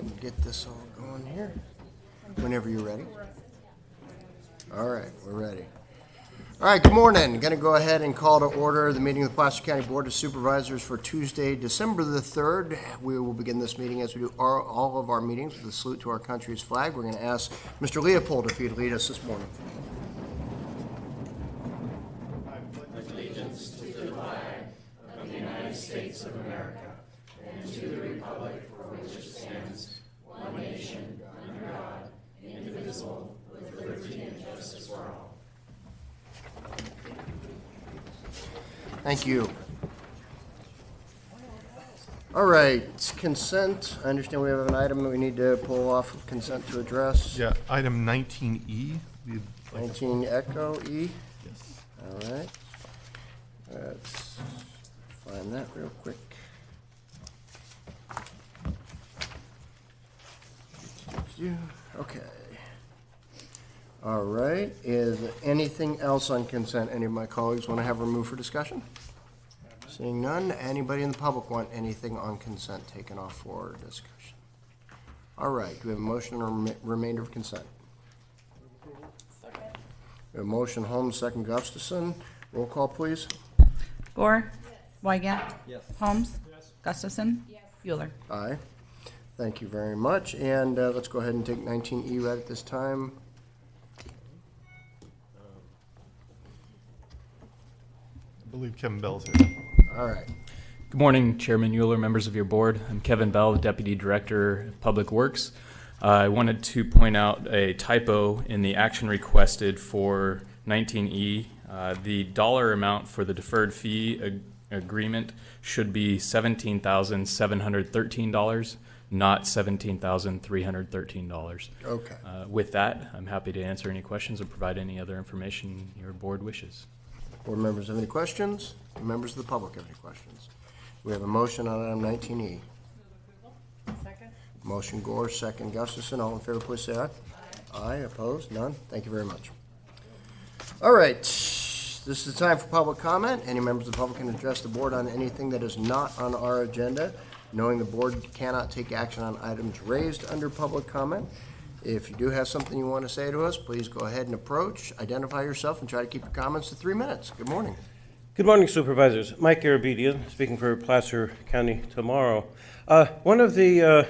and get this all going here. Whenever you're ready. All right, we're ready. All right, good morning. Going to go ahead and call to order the meeting of the Placer County Board of Supervisors for Tuesday, December the 3rd. We will begin this meeting as we do all of our meetings with a salute to our country's flag. We're going to ask Mr. Leopold if he'd lead us this morning. I pledge allegiance to the flag of the United States of America and to the republic for which it stands, one nation, under God, indivisible, with liberty and justice for all. Thank you. All right, consent. I understand we have an item that we need to pull off of consent to address. Yeah, item 19E. 19 Echo E. Yes. All right. Let's find that real quick. Okay. All right. Is anything else on consent any of my colleagues want to have removed for discussion? Seeing none, anybody in the public want anything on consent taken off for discussion? All right. Do we have a motion or remainder of consent? Second. We have a motion Holmes, second Gustafson. Roll call, please. Gore? Yes. Wygant? Yes. Holmes? Yes. Gustafson? Yes. Euler? Aye. Thank you very much. And let's go ahead and take 19E right at this time. I believe Kevin Bell's here. All right. Good morning, Chairman Euler, members of your board. I'm Kevin Bell, the Deputy Director of Public Works. I wanted to point out a typo in the action requested for 19E. The dollar amount for the deferred fee agreement should be $17,713, not $17,313. Okay. With that, I'm happy to answer any questions or provide any other information your board wishes. Board members have any questions? Members of the public have any questions? We have a motion on item 19E. Second. Motion Gore, second Gustafson. All in favor, please say aye. Aye. Opposed? None? Thank you very much. All right. This is the time for public comment. Any members of the public can address the board on anything that is not on our agenda. Knowing the board cannot take action on items raised under public comment. If you do have something you want to say to us, please go ahead and approach, identify yourself, and try to keep your comments to 3 minutes. Good morning. Good morning, Supervisors. Mike Arabedian, speaking for Placer County tomorrow. One of the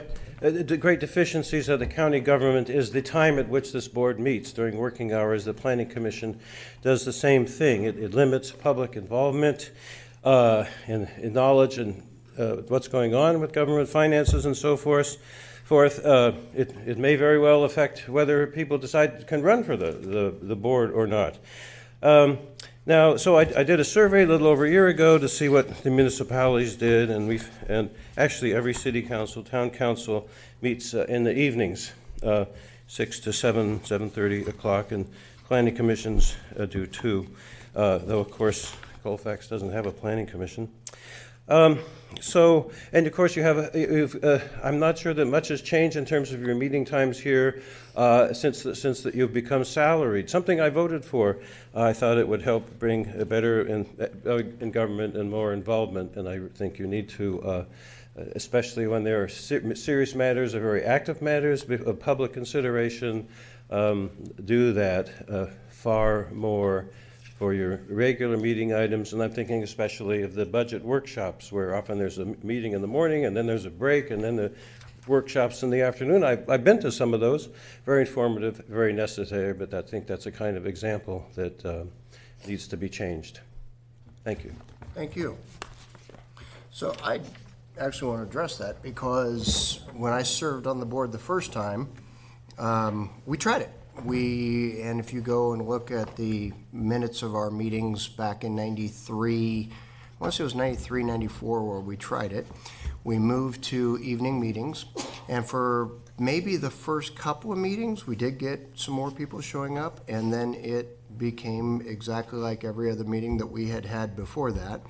great deficiencies of the county government is the time at which this board meets during working hours. The Planning Commission does the same thing. It limits public involvement in knowledge and what's going on with government finances and so forth. It may very well affect whether people can run for the board or not. So I did a survey a little over a year ago to see what the municipalities did, and actually every city council, town council meets in the evenings, 6 to 7, 7:30 o'clock, and planning commissions do too. Though of course Colfax doesn't have a planning commission. And of course you have, I'm not sure that much has changed in terms of your meeting times here since that you've become salaried. Something I voted for. I thought it would help bring a better in government and more involvement, and I think you need to, especially when there are serious matters or very active matters of public consideration, do that far more for your regular meeting items. And I'm thinking especially of the budget workshops, where often there's a meeting in the morning and then there's a break and then the workshops in the afternoon. I've been to some of those, very informative, very necessary, but I think that's a kind of example that needs to be changed. Thank you. Thank you. So I actually want to address that because when I served on the board the first time, we tried it. And if you go and look at the minutes of our meetings back in 93, I want to say it was 93, 94 where we tried it, we moved to evening meetings. And for maybe the first couple of meetings, we did get some more people showing up. And then it became exactly like every other meeting that we had had before that.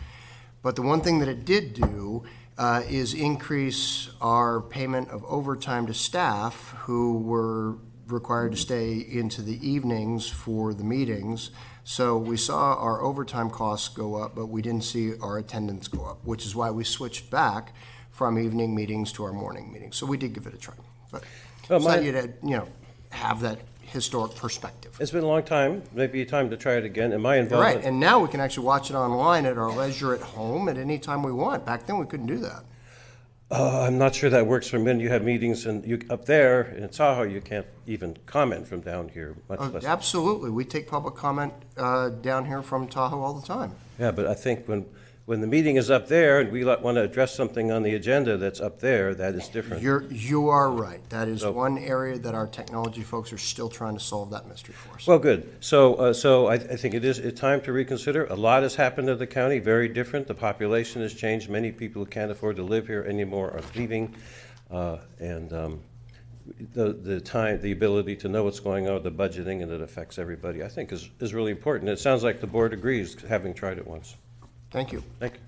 But the one thing that it did do is increase our payment of overtime to staff who were required to stay into the evenings for the meetings. So we saw our overtime costs go up, but we didn't see our attendance go up, which is why we switched back from evening meetings to our morning meetings. So we did give it a try. But Well, it's not my- you to, have that historic perspective. It's been a long time, maybe time to try it again, and my Right, involvement. and now we can actually watch it online at our leisure at home at any time we want. Back then, we couldn't do that. I'm not sure that works for men. You have meetings and up there in Tahoe, you can't even comment from down here, much less. Absolutely, we take public comment down here from Tahoe all the time. Yeah, but I think when the meeting is up there and we want to address something on the agenda that's up there, that is different. You are right. That is So- one area that our technology folks are still trying to solve that mystery for us. Well, good. So I think it's time to reconsider. A lot has happened to the county, very different. The population has changed. Many people who can't afford to live here anymore are leaving. The time, the ability to know what's going on with the budgeting and it affects everybody, I think is really important. It sounds like the board agrees, having tried it once. Thank you. Thank you.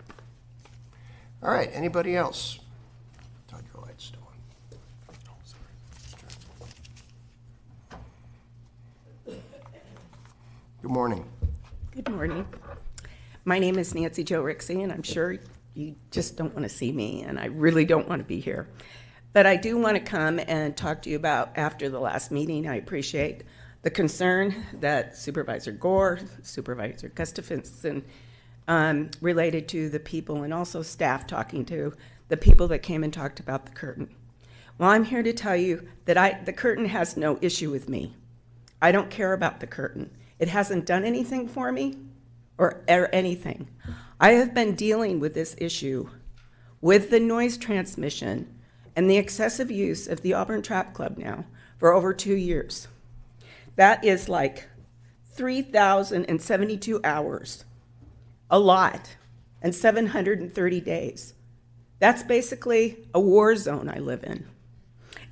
All right, anybody else? Todd, your light's still on. Good morning. Good morning. My name is Nancy Jo Rixey, and I'm sure you just don't want to see me, and I really don't want to be here. But I do want to come and talk to you about after the last meeting. I appreciate the concern that Supervisor Gore, Supervisor Gustafson, related to the people and also staff talking to the people that came and talked about the curtain. Well, I'm here to tell you that the curtain has no issue with me. I don't care about the curtain. It hasn't done anything for me or anything. I have been dealing with this issue with the noise transmission and the excessive use of the Auburn Trap Club now for over 2 years. That is like 3,072 hours. A lot, and 730 days. That's basically a war zone I live in.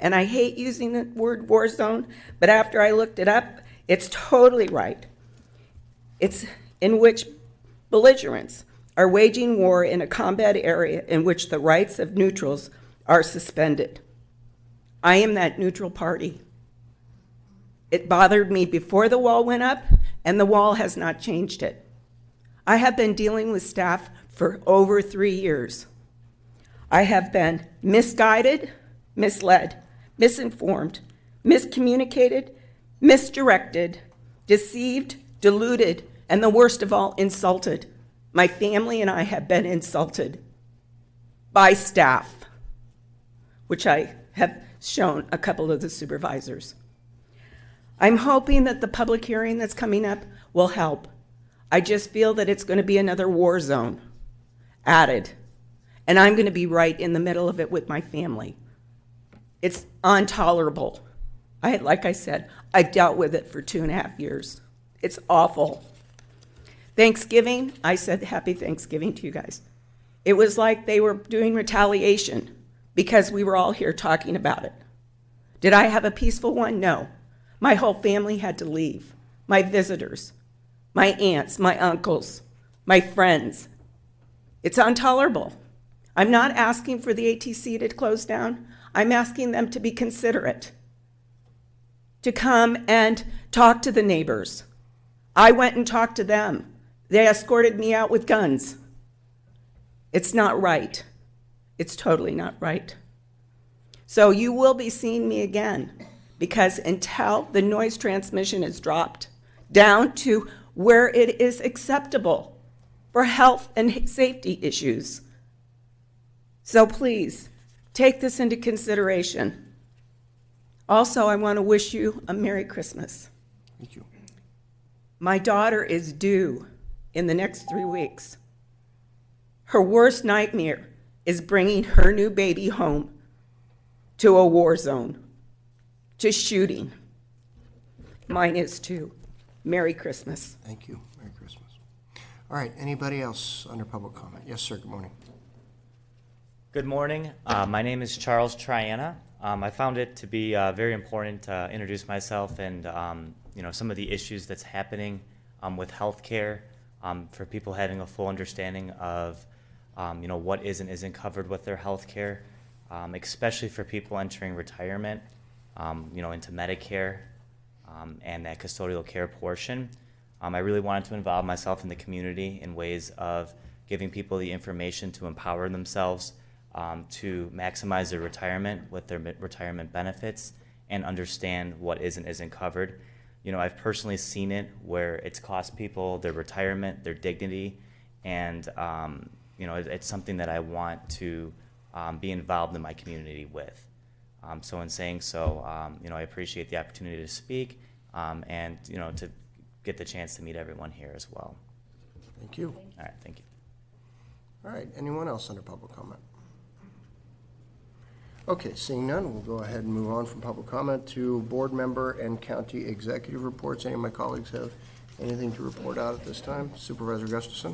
And I hate using the word war zone, but after I looked it up, it's totally right. It's in which belligerents are waging war in a combat area in which the rights of neutrals are suspended. I am that neutral party. It bothered me before the wall went up, and the wall has not changed it. I have been dealing with staff for over 3 years. I have been misguided, misled, misinformed, miscommunicated, misdirected, deceived, deluded, and the worst of all, insulted. My family and I have been insulted by staff, which I have shown a couple of the supervisors. I'm hoping that the public hearing that's coming up will help. I just feel that it's going to be another war zone added, and I'm going to be right in the middle of it with my family. It's intolerable. Like I said, I've dealt with it for 2.5 years. It's awful. Thanksgiving, I said happy Thanksgiving to you guys. It was like they were doing retaliation because we were all here talking about it. Did I have a peaceful one? No. My whole family had to leave. My visitors, my aunts, my uncles, my friends. It's intolerable. I'm not asking for the ATC to close down. I'm asking them to be considerate, to come and talk to the neighbors. I went and talked to them. They escorted me out with guns. It's not right. It's totally not right. So you will be seeing me again, because until the noise transmission is dropped down to where it is acceptable for health and safety issues. So please, take this into consideration. Also, I want to wish you a Merry Christmas. Thank you. My daughter is due in the next 3 weeks. Her worst nightmare is bringing her new baby home to a war zone, to shooting. Mine is too. Merry Christmas. Thank you. Merry Christmas. All right, anybody else under public comment? Yes, sir, good morning. Good morning. My name is Charles Triana. I found it to be very important to introduce myself and some of the issues that's happening with healthcare, for people having a full understanding of what is and isn't covered with their healthcare, especially for people entering retirement, into Medicare and that custodial care portion. I really wanted to involve myself in the community in ways of giving people the information to empower themselves to maximize their retirement with their retirement benefits and understand what is and isn't covered. You know, I've personally seen it where it's cost people their retirement, their dignity, and you know, it's something that I want to be involved in my community with. So in saying so, you know, I appreciate the opportunity to speak and, you know, to get the chance to meet everyone here as well. Thank you. All right, thank you. All right, anyone else under public comment? Okay, seeing none, we'll go ahead and move on from public comment to board member and county executive reports. Any of my colleagues have anything to report out at this time? Supervisor Gustafson?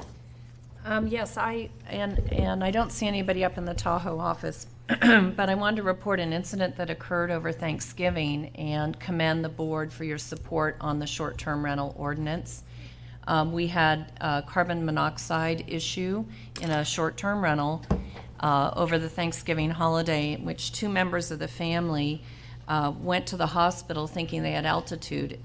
Yes, and I don't see anybody up in the Tahoe office, but I wanted to report an incident that occurred over Thanksgiving and commend the board for your support on the short-term rental ordinance. We had a carbon monoxide issue in a short-term rental over the Thanksgiving holiday, in which 2 members of the family went to the hospital thinking they had altitude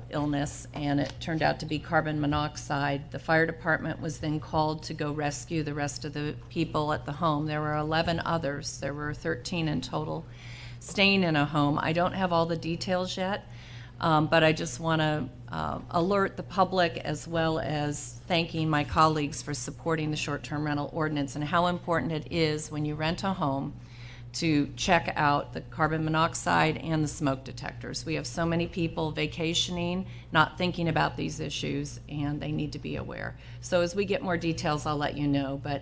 illness, and it turned out to be carbon monoxide. The fire department was then called to go rescue the rest of the people at the home. There were 11 others. There were 13 in total staying in a home. I don't have all the details yet, but I just want to alert the public as well as thanking my colleagues for supporting the short-term rental ordinance and how important it is when you rent a home to check out the carbon monoxide and the smoke detectors. We have so many people vacationing, not thinking about these issues, and they need to be aware. So as we get more details, I'll let you know, but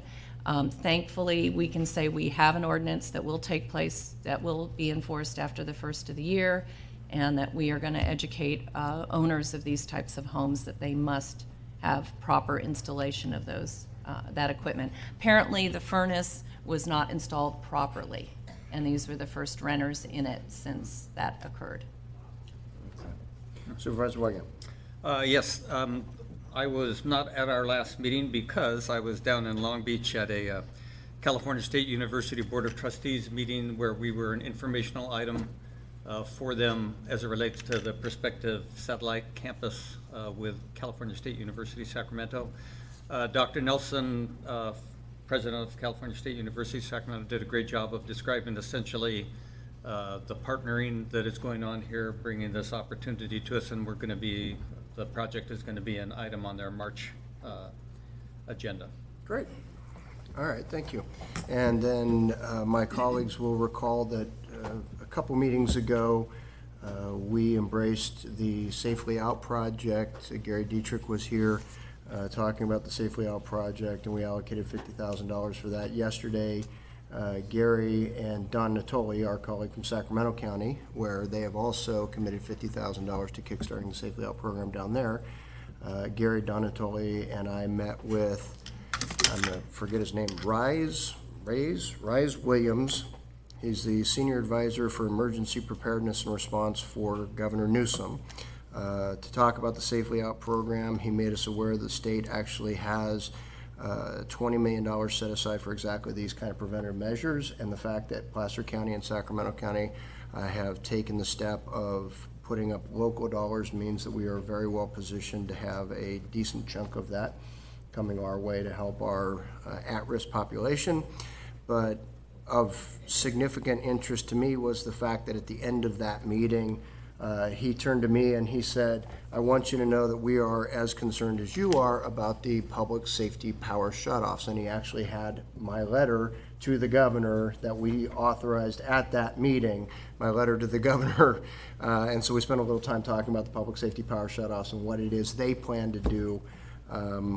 thankfully we can say we have an ordinance that will take place, that will be enforced after the first of the year, and that we are going to educate owners of these types of homes that they must have proper installation of those that equipment. Apparently the furnace was not installed properly, and these were the first renters in it since that occurred. Supervisor Weigand? Yes, I was not at our last meeting because I was down in Long Beach at a California State University Board of Trustees meeting where we were an informational item for them as it relates to the prospective satellite campus with California State University, Sacramento. Dr. Nelson, president of California State University, Sacramento, did a great job of describing essentially the partnering that is going on here, bringing this opportunity to us, and we're going to be, the project is going to be an item on their March agenda. Great. All right, thank you. And then my colleagues will recall that a couple meetings ago, we embraced the Safely Out project. Gary Dietrich was here talking about the Safely Out project, and we allocated $50,000 for that. Yesterday, Gary and Don Natoli, our colleague from Sacramento County, where they have also committed $50,000 to kickstarting the Safely Out program down there. Gary, Don Natoli, and I met with, I'm going to forget his name, Rise Williams. He's the Senior Advisor for Emergency Preparedness and Response for Governor Newsom. To talk about the Safely Out program, he made us aware the state actually has $20 million set aside for exactly these kind of preventative measures, and the fact that Placer County and Sacramento County have taken the step of putting up local dollars means that we are very well positioned to have a decent chunk of that coming our way to help our at-risk population. But of significant interest to me was the fact that at the end of that meeting, he turned to me and he said, I want you to know that we are as concerned as you are about the public safety power shutoffs. And he actually had my letter to the governor that we authorized at that meeting, my letter to the governor. And so we spent a little time talking about the public safety power shutoffs and what it is they plan to do,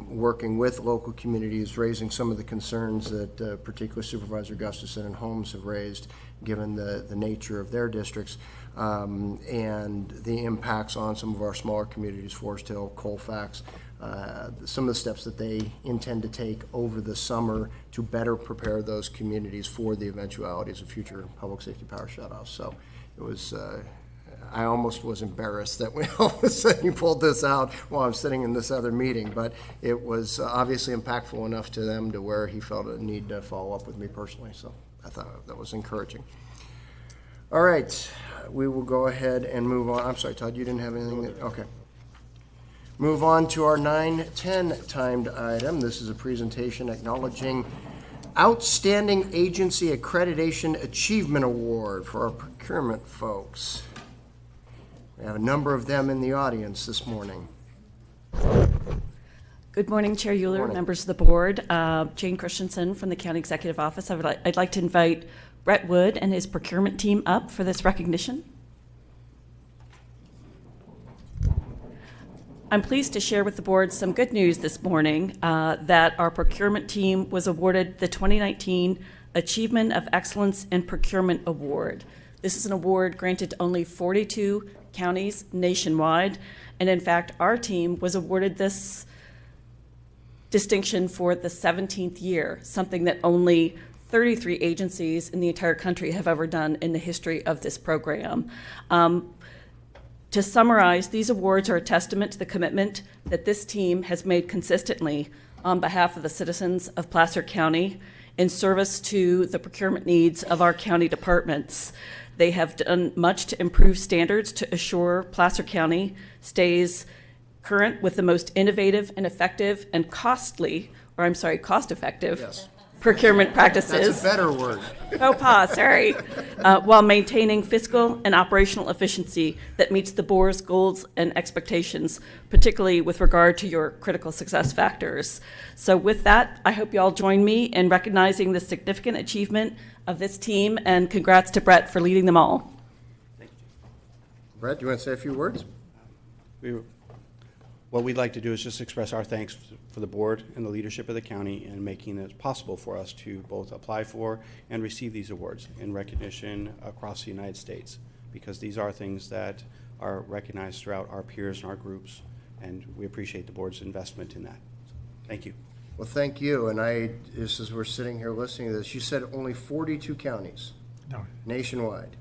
working with local communities, raising some of the concerns that particularly Supervisor Gustafson and Holmes have raised, given the nature of their districts, and the impacts on some of our smaller communities, Forest Hill, Colfax, some of the steps that they intend to take over the summer to better prepare those communities for the eventualities of future public safety power shutoffs. So it was, I almost was embarrassed that we all of a sudden you pulled this out while I'm sitting in this other meeting, but it was obviously impactful enough to them to where he felt a need to follow up with me personally. So I thought that was encouraging. All right, we will go ahead and move on. I'm sorry, Todd, you didn't have anything? Okay. Move on to our 9:10 timed item. This is a presentation acknowledging Outstanding Agency Accreditation Achievement Award for our procurement folks. We have a number of them in the audience this morning. Good morning, Chair Euler, Morning. members of the board. Jane Christensen from the County Executive Office. I'd like to invite Brett Wood and his procurement team up for this recognition. I'm pleased to share with the board some good news this morning that our procurement team was awarded the 2019 Achievement of Excellence in Procurement Award. This is an award granted to only 42 counties nationwide, and in fact, our team was awarded this distinction for the 17th year, something that only 33 agencies in the entire country have ever done in the history of this program. To summarize, these awards are a testament to the commitment that this team has made consistently on behalf of the citizens of Placer County in service to the procurement needs of our county departments. They have done much to improve standards to assure Placer County stays current with the most innovative and effective and cost-effective Yes. procurement practices. That's a better word. Sorry. While maintaining fiscal and operational efficiency that meets the board's goals and expectations, particularly with regard to your critical success factors. So with that, I hope you all join me in recognizing the significant achievement of this team, and congrats to Brett for leading them all. Brett, do you want to say a few words? What we'd like to do is just express our thanks for the board and the leadership of the county in making it possible for us to both apply for and receive these awards in recognition across the United States, because these are things that are recognized throughout our peers and our groups, and we appreciate the board's investment in that. Thank you. Well, thank you. And just as we're sitting here listening to this, you said only 42 counties nationwide.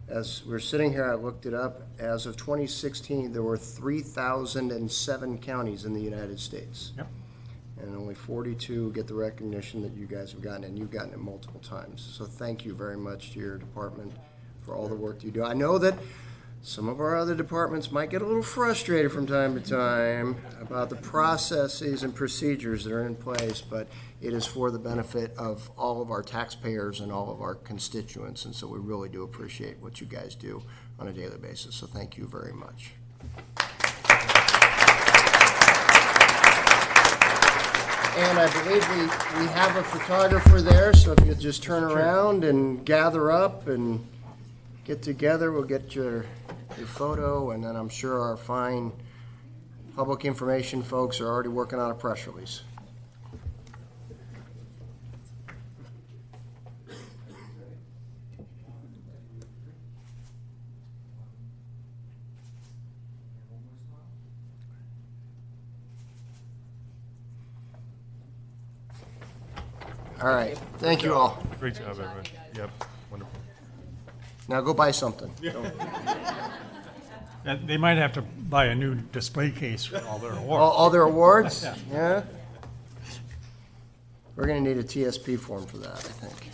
As we're sitting here, I looked it up. As of 2016, there were 3,007 counties in the United States. Yep. And only 42 get the recognition that you guys have gotten, and you've gotten it multiple times. So thank you very much to your department for all the work you do. I know that some of our other departments might get a little frustrated from time to time about the processes and procedures that are in place, but it is for the benefit of all of our taxpayers and all of our constituents, and so we really do appreciate what you guys do on a daily basis, so thank you very much. And I believe we have a photographer there, so if you'll just turn around and gather up and get together, we'll get your photo, and then I'm sure our fine public information folks are already working on a press release. All right, thank you all. Great job, everyone. Yep, wonderful. Now go buy something. They might have to buy a new display case for all their awards. All their awards? Yeah. We're gonna need a TSP form for that, I think.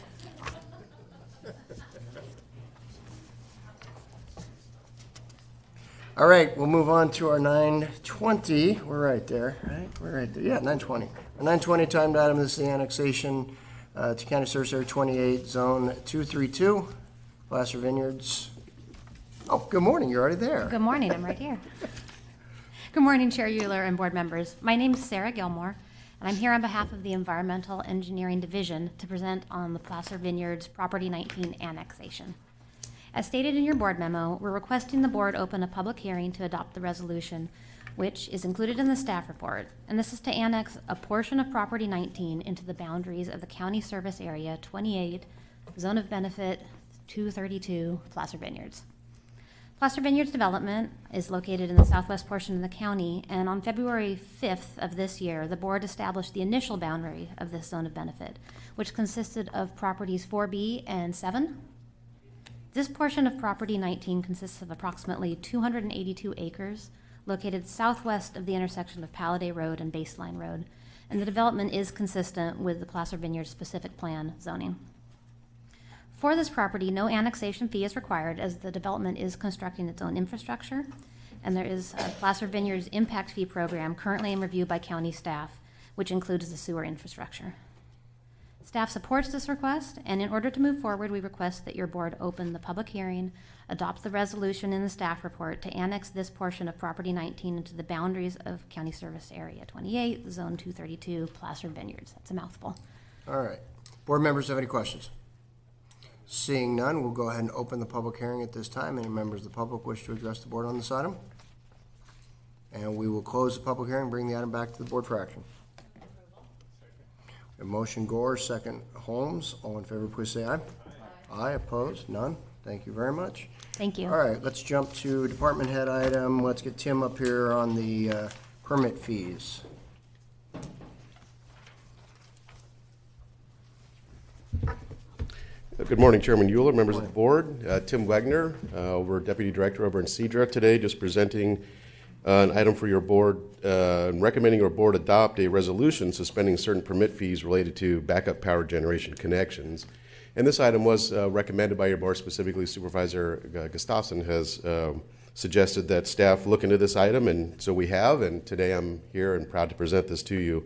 All right, we'll move on to our 9:20. We're right there, right? We're right there. Yeah, 9:20. Our 9:20 timed item is the annexation to County Service Area 28, Zone 232, Placer Vineyards. Oh, good morning. You're already there. Good morning. I'm right here. Good morning, Chair Euler and board members. My name is Sarah Gilmore, and I'm here on behalf of the Environmental Engineering Division to present on the Placer Vineyards Property 19 annexation. As stated in your board memo, we're requesting the board open a public hearing to adopt the resolution, which is included in the staff report, and this is to annex a portion of Property 19 into the boundaries of the County Service Area 28, Zone of Benefit 232, Placer Vineyards. Placer Vineyards development is located in the southwest portion of the county, and on February 5th of this year, the board established the initial boundary of this zone of benefit, which consisted of properties 4B and 7. This portion of Property 19 consists of approximately 282 acres located southwest of the intersection of Palladay Road and Baseline Road, and the development is consistent with the Placer Vineyards specific plan zoning. For this property, no annexation fee is required as the development is constructing its own infrastructure, and there is a Placer Vineyards impact fee program currently in review by county staff, which includes the sewer infrastructure. Staff supports this request, and in order to move forward, we request that your board open the public hearing, adopt the resolution in the staff report to annex this portion of Property 19 into the boundaries of County Service Area 28, Zone 232, Placer Vineyards. That's a mouthful. All right. Board members have any questions? Seeing none, we'll go ahead and open the public hearing at this time. Any members of the public wish to address the board on this item? And we will close the public hearing, bring the item back to the board for action. A motion Gore, second Holmes. All in favor, please say aye. Aye. Opposed? None? Thank you very much. Thank you. All right, let's jump to department head item. Let's get Tim up here on the permit fees. Good morning, Chairman Euler, members of the board. Tim Wagner, Deputy Director over in Cedra today, just presenting an item for your board, recommending your board adopt a resolution suspending certain permit fees related to backup power generation connections. And this item was recommended by your board, specifically Supervisor Gustafson has suggested that staff look into this item, and so we have, and today I'm here and proud to present this to you.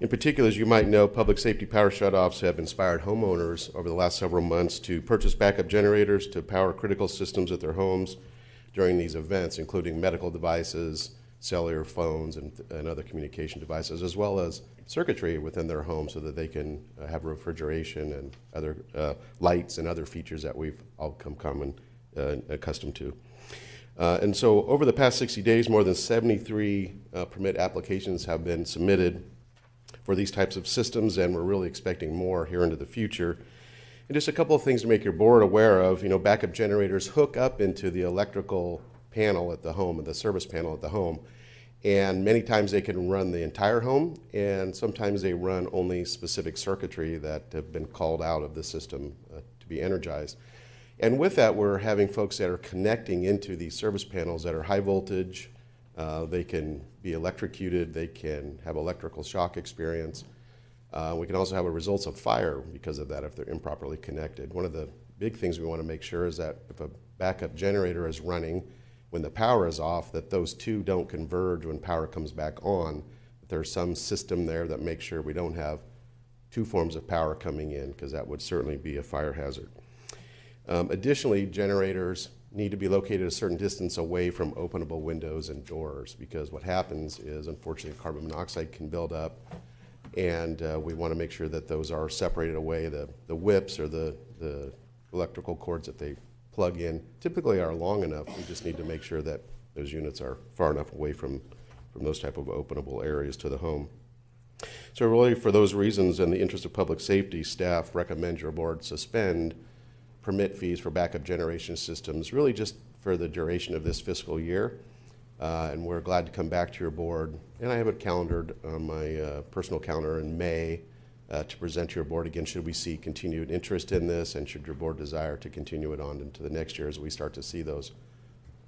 In particular, as you might know, public safety power shutoffs have inspired homeowners over the last several months to purchase backup generators to power critical systems at their homes during these events, including medical devices, cellular phones, and other communication devices, as well as circuitry within their home so that they can have refrigeration and other lights and other features that we've all come accustomed to. And so over the past 60 days, more than 73 permit applications have been submitted for these types of systems, and we're really expecting more here into the future. And just a couple of things to make your board aware of. You know, backup generators hook up into the electrical panel at the home, and the service panel at the home. And many times they can run the entire home, and sometimes they run only specific circuitry that have been called out of the system to be energized. And with that, we're having folks that are connecting into these service panels that are high voltage. They can be electrocuted. They can have electrical shock experience. We can also have results of fire because of that if they're improperly connected. One of the big things we want to make sure is that if a backup generator is running when the power is off, that those two don't converge when power comes back on. That there's some system there that makes sure we don't have two forms of power coming in, because that would certainly be a fire hazard. Additionally, generators need to be located a certain distance away from openable windows and doors, because what happens is, unfortunately, carbon monoxide can build up, and we want to make sure that those are separated away. The whips or the electrical cords that they plug in typically are long enough. We just need to make sure that those units are far enough away from those type of openable areas to the home. So really, for those reasons, in the interest of public safety, staff recommend your board suspend permit fees for backup generation systems, really just for the duration of this fiscal year. And we're glad to come back to your board. And I have it calendared on my personal calendar in May to present to your board again should we see continued interest in this, and should your board desire to continue it on into the next year as we start to see those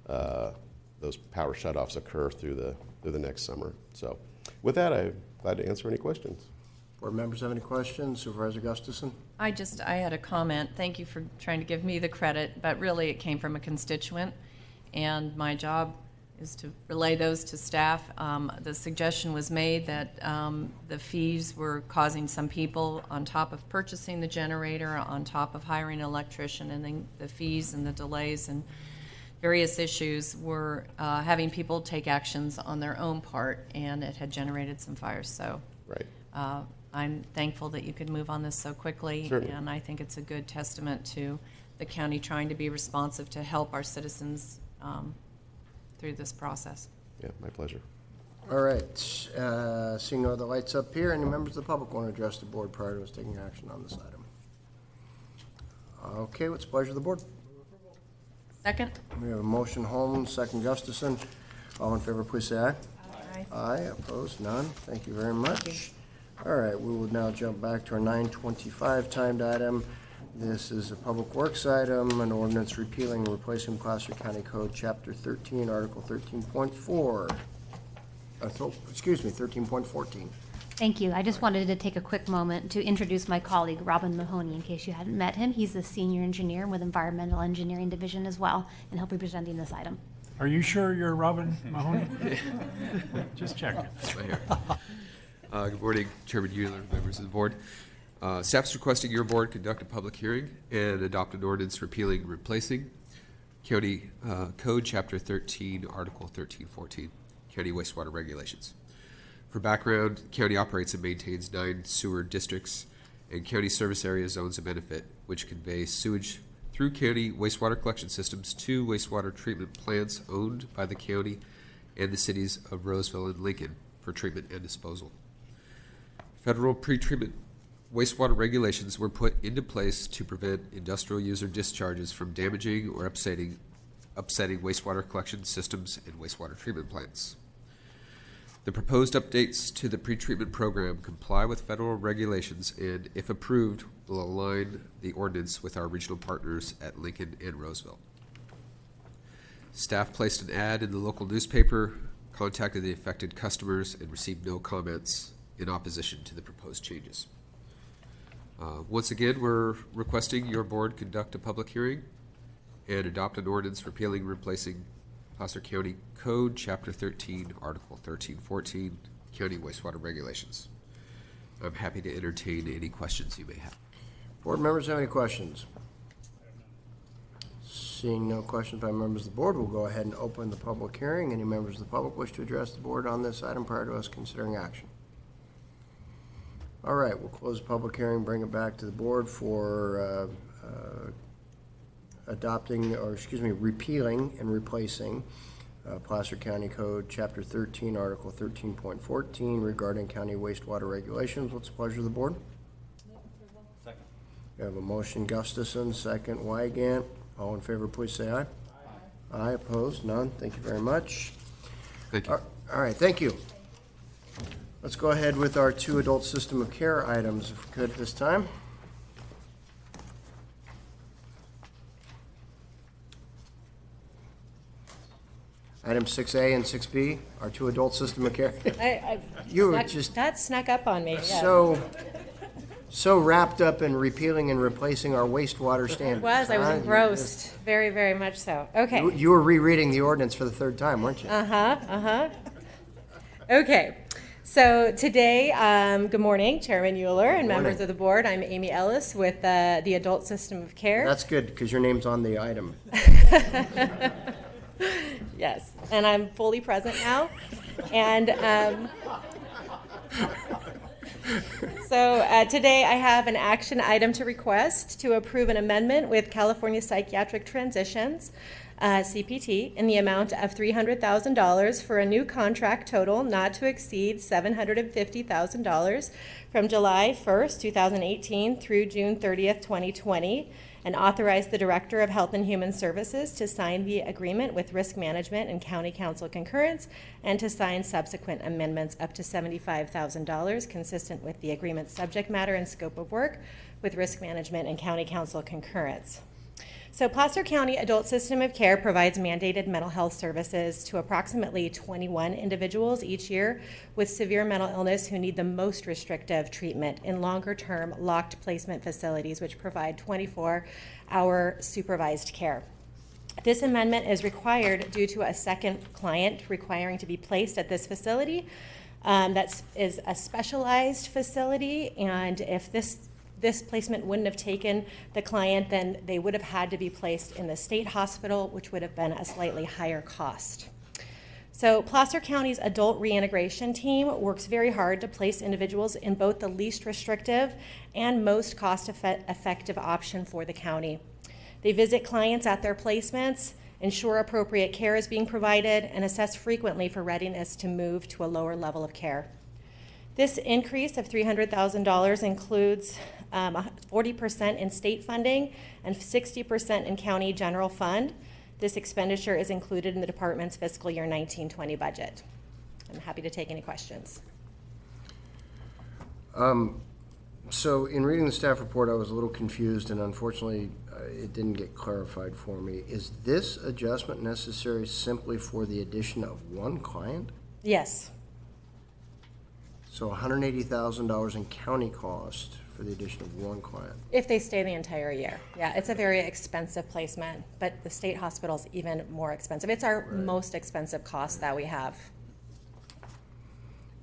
power shutoffs occur through the next summer. So with that, I'm glad to answer any questions. Board members have any questions? Supervisor Gustafson? I had a comment. Thank you for trying to give me the credit, but really it came from a constituent, and my job is to relay those to staff. The suggestion was made that the fees were causing some people, on top of purchasing the generator, on top of hiring an electrician, and then the fees and the delays and various issues were having people take actions on their own part, and it had generated some fires. So right. I'm thankful that you could move on this so quickly. Certainly. And I think it's a good testament to the county trying to be responsive to help our citizens through this process. Yeah, my pleasure. All right. Seeing no other lights up here, any members of the public want to address the board prior to us taking action on this item? Okay, what's the pleasure of the board? Second. We have a motion Holmes, second Gustafson. All in favor, please say aye. Aye. Aye. Opposed? None. Thank you very much. All right, we will now jump back to our 9:25 timed item. This is a public works item, an ordinance repealing and replacing Placer County Code Chapter 13, Article 13.4. 13.14. Thank you. I just wanted to take a quick moment to introduce my colleague, Robin Mahoney, in case you hadn't met him. He's a senior engineer with Environmental Engineering Division as well, and he'll be presenting this item. Are you sure you're Robin Mahoney? Just checking. Right here. Good morning, Chairman Euler, members of the board. Staff is requesting your board conduct a public hearing and adopt an ordinance repealing and replacing County Code Chapter 13, Article 1314, County Wastewater Regulations. For background, the county operates and maintains 9 sewer districts and county service area zones of benefit, which convey sewage through county wastewater collection systems to wastewater treatment plants owned by the county and the cities of Roseville and Lincoln for treatment and disposal. Federal pretreatment wastewater regulations were put into place to prevent industrial user discharges from damaging or upsetting wastewater collection systems and wastewater treatment plants. The proposed updates to the pretreatment program comply with federal regulations and, if approved, will align the ordinance with our regional partners at Lincoln and Roseville. Staff placed an ad in the local newspaper, contacted the affected customers, and received no comments in opposition to the proposed changes. Once again, we're requesting your board conduct a public hearing and adopt an ordinance repealing and replacing Placer County Code, Chapter 13, Article 1314, County Wastewater Regulations. I'm happy to entertain any questions you may have. Board members have any questions? Seeing no questions by members of the board, we'll go ahead and open the public hearing. Any members of the public wish to address the board on this item prior to us considering action? All right, we'll close the public hearing, bring it back to the board for repealing and replacing Placer County Code, Chapter 13, Article 13.14 regarding county wastewater regulations. What's the pleasure of the board? Second. We have a motion, Gustafson, second, Wygant. All in favor, please say aye. Aye. Aye, opposed? None. Thank you very much. Thank you. All right, thank you. Let's go ahead with our 2 adult system of care items, if we could, at this time. Item 6A and 6B, our 2 adult system of care. You were just that snuck up on me. Yes. So wrapped up in repealing and replacing our wastewater standards. I was engrossed, very, very much so. Okay. You were rereading the ordinance for the 3rd time, weren't you? Okay. So today, good morning, Chairman Euler and members of the board. I'm Amy Ellis with the Adult System of Care. That's good, because your name's on the item. Yes, and I'm fully present now. And so today I have an action item to request to approve an amendment with California Psychiatric Transitions, CPT, in the amount of $300,000 for a new contract total not to exceed $750,000 from July 1st, 2018 through June 30th, 2020, and authorize the Director of Health and Human Services to sign the agreement with Risk Management and County Council concurrence, and to sign subsequent amendments up to $75,000 consistent with the agreement's subject matter and scope of work with Risk Management and County Council concurrence. So Placer County Adult System of Care provides mandated mental health services to approximately 21 individuals each year with severe mental illness who need the most restrictive treatment in longer-term locked placement facilities, which provide 24-hour supervised care. This amendment is required due to a second client requiring to be placed at this facility. That is a specialized facility, and if this placement wouldn't have taken the client, then they would have had to be placed in the state hospital, which would have been a slightly higher cost. So Placer County's adult reintegration team works very hard to place individuals in both the least restrictive and most cost-effective option for the county. They visit clients at their placements, ensure appropriate care is being provided, and assess frequently for readiness to move to a lower level of care. This increase of $300,000 includes 40% in state funding and 60% in county general fund. This expenditure is included in the department's fiscal year 19-20 budget. I'm happy to take any questions. So in reading the staff report, I was a little confused, and unfortunately it didn't get clarified for me. Is this adjustment necessary simply for the addition of one client? Yes. So $180,000 in county cost for the addition of one client. If they stay the entire year. Yeah, it's a very expensive placement, but the state hospital's even more expensive. It's our most expensive cost that we have.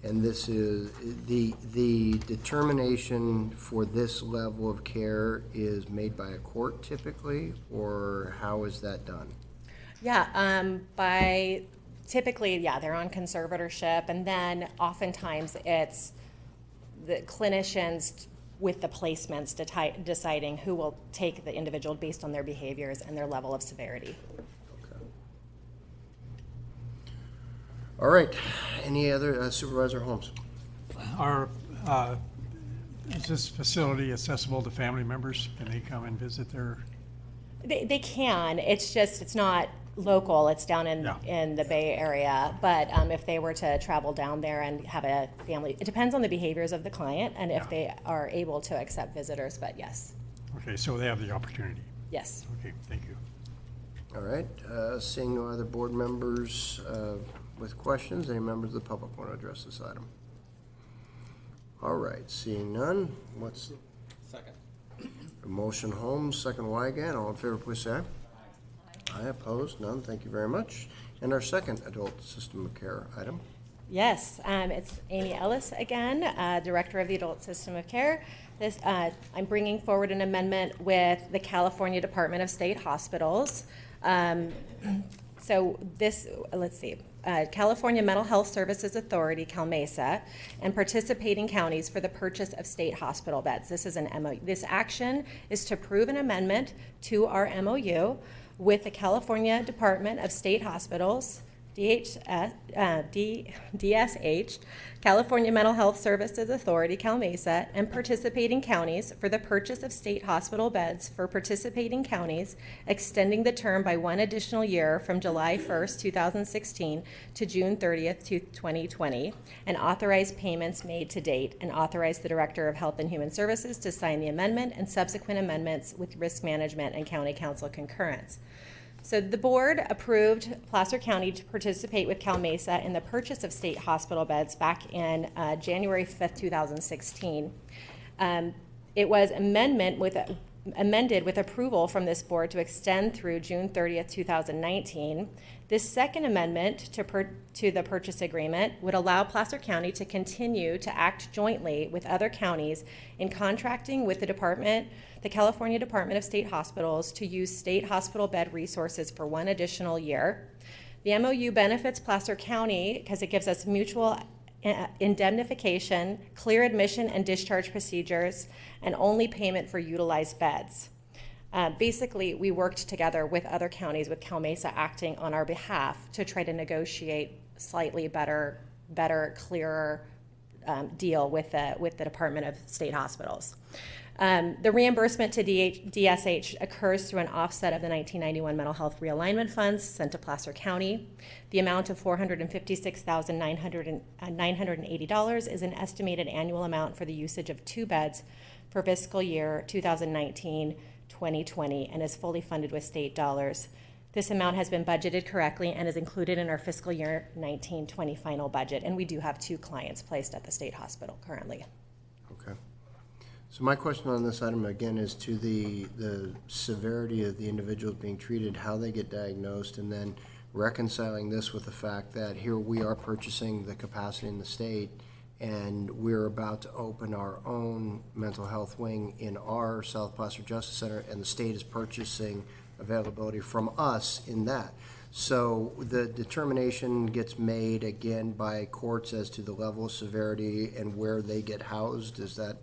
And this is, the determination for this level of care is made by a court typically, or how is that done? Yeah, typically, they're on conservatorship, and then oftentimes it's the clinicians with the placements deciding who will take the individual based on their behaviors and their level of severity. All right, any other, Supervisor Holmes? Is this facility accessible to family members? Can they come and visit their? They can, it's not local, it's down in the Bay Area, but if they were to travel down there and have a family, it depends on the behaviors of the client and if they are able to accept visitors, but yes. Okay, so they have the opportunity. Yes. Okay, thank you. All right, seeing no other board members with questions, any members of the public want to address this item? All right, seeing none, what's? Second. A motion Holmes, second Wygant, all in favor, please say aye. Aye, opposed, none, thank you very much. And our second adult system of care item. Yes, it's Amy Ellis again, Director of the Adult System of Care. I'm bringing forward an amendment with the California Department of State Hospitals. California Mental Health Services Authority, CalMESA, and participating counties for the purchase of state hospital beds. This is an MOU. This action is to approve an amendment to our MOU with the California Department of State Hospitals, DSH, California Mental Health Services Authority, CalMESA, and participating counties for the purchase of state hospital beds for participating counties, extending the term by 1 additional year from July 1st, 2016 to June 30th, 2020, and authorize payments made to date, and authorize the Director of Health and Human Services to sign the amendment and subsequent amendments with risk management and county council concurrence. So the board approved Placer County to participate with CalMESA in the purchase of state hospital beds back in January 5th, 2016. It was amended with approval from this board to extend through June 30th, 2019. This second amendment to the purchase agreement would allow Placer County to continue to act jointly with other counties in contracting with the California Department of State Hospitals to use state hospital bed resources for 1 additional year. The MOU benefits Placer County because it gives us mutual indemnification, clear admission and discharge procedures, and only payment for utilized beds. Basically, we worked together with other counties, with CalMESA acting on our behalf to try to negotiate slightly better, clearer deal with the Department of State Hospitals. The reimbursement to DSH occurs through an offset of the 1991 mental health realignment funds sent to Placer County. The amount of $456,980 is an estimated annual amount for the usage of 2 beds for fiscal year 2019-2020 and is fully funded with state dollars. This amount has been budgeted correctly and is included in our fiscal year 19-20 final budget, and we do have 2 clients placed at the state hospital currently. Okay. So my question on this item again is to the severity of the individuals being treated, how they get diagnosed, and then reconciling this with the fact that here we are purchasing the capacity in the state and we're about to open our own mental health wing in our South Placer Justice Center, and the state is purchasing availability from us in that. So the determination gets made again by courts as to the level of severity and where they get housed. Is that?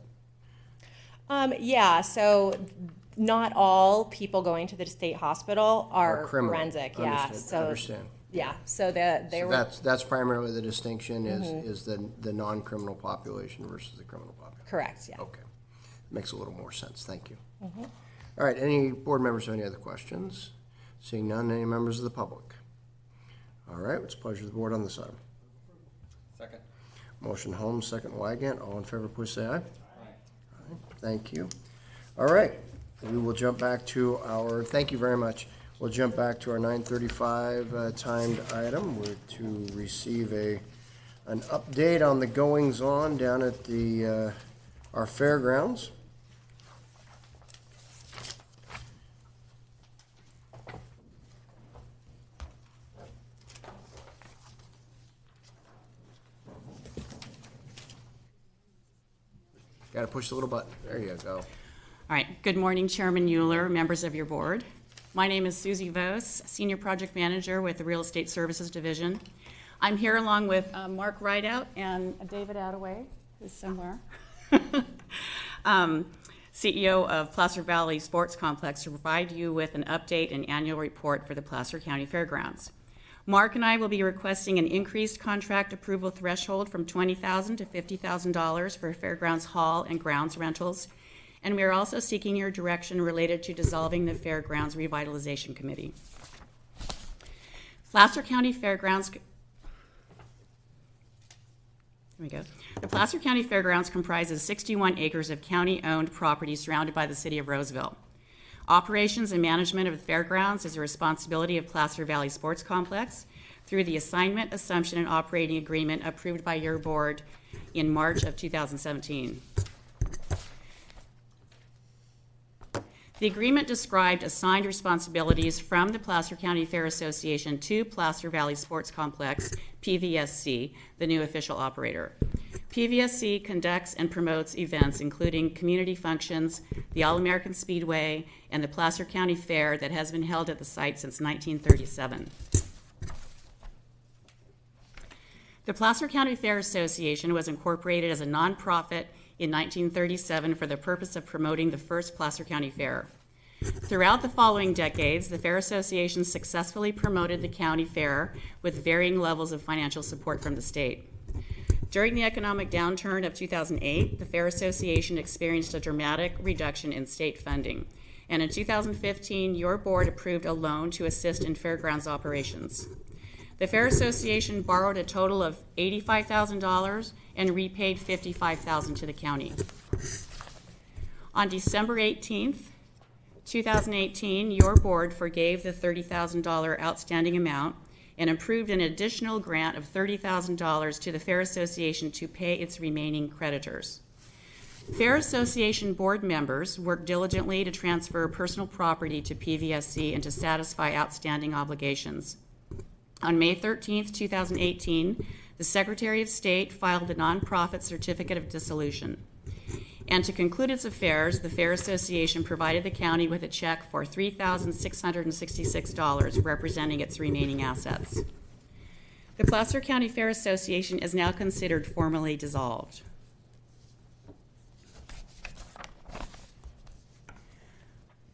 Yeah, so not all people going to the state hospital are forensic. Yeah, so understand. Yeah, so that's primarily the distinction is the non-criminal population versus the criminal population. Correct. Yeah. Okay, makes a little more sense. Thank you. All right, any board members have any other questions? Seeing none, any members of the public? All right, it's a pleasure of the board on this item. Second. Motion Holmes, second Wygant. All in favor, please say aye. Aye. Thank you. All right, we will jump back to our, thank you very much. We'll jump back to our 9:35 timed item to receive an update on the goings-on down at our fairgrounds. Got to push the little button. There you go. All right. Good morning, Chairman Euler, members of your board. My name is Susie Vos, Senior Project Manager with the Real Estate Services Division. I'm here along with Mark Rideout and David Attaway, who's somewhere, CEO of Placer Valley Sports Complex, to provide you with an update and annual report for the Placer County Fairgrounds. Mark and I will be requesting an increased contract approval threshold from $20,000 to $50,000 for Fairgrounds Hall and grounds rentals, and we are also seeking your direction related to dissolving the Fairgrounds Revitalization Committee. Placer County Fairgrounds. Here we go. The Placer County Fairgrounds comprises 61 acres of county-owned property surrounded by the city of Roseville. Operations and management of the fairgrounds is the responsibility of Placer Valley Sports Complex through the assignment, assumption, and operating agreement approved by your board in March of 2017. The agreement described assigned responsibilities from the Placer County Fair Association to Placer Valley Sports Complex, PVSC, the new official operator. PVSC conducts and promotes events including community functions, the All-American Speedway, and the Placer County Fair that has been held at the site since 1937. The Placer County Fair Association was incorporated as a nonprofit in 1937 for the purpose of promoting the first Placer County Fair. Throughout the following decades, the Fair Association successfully promoted the county fair with varying levels of financial support from the state. During the economic downturn of 2008, the Fair Association experienced a dramatic reduction in state funding. And in 2015, your board approved a loan to assist in fairgrounds operations. The Fair Association borrowed a total of $85,000 and repaid $55,000 to the county. On December 18th, 2018, your board forgave the $30,000 outstanding amount and approved an additional grant of $30,000 to the Fair Association to pay its remaining creditors. Fair Association board members worked diligently to transfer personal property to PVSC and to satisfy outstanding obligations. On May 13, 2018, the Secretary of State filed a nonprofit certificate of dissolution. And to conclude its affairs, the Fair Association provided the county with a check for $3,666, representing its remaining assets. The Placer County Fair Association is now considered formally dissolved.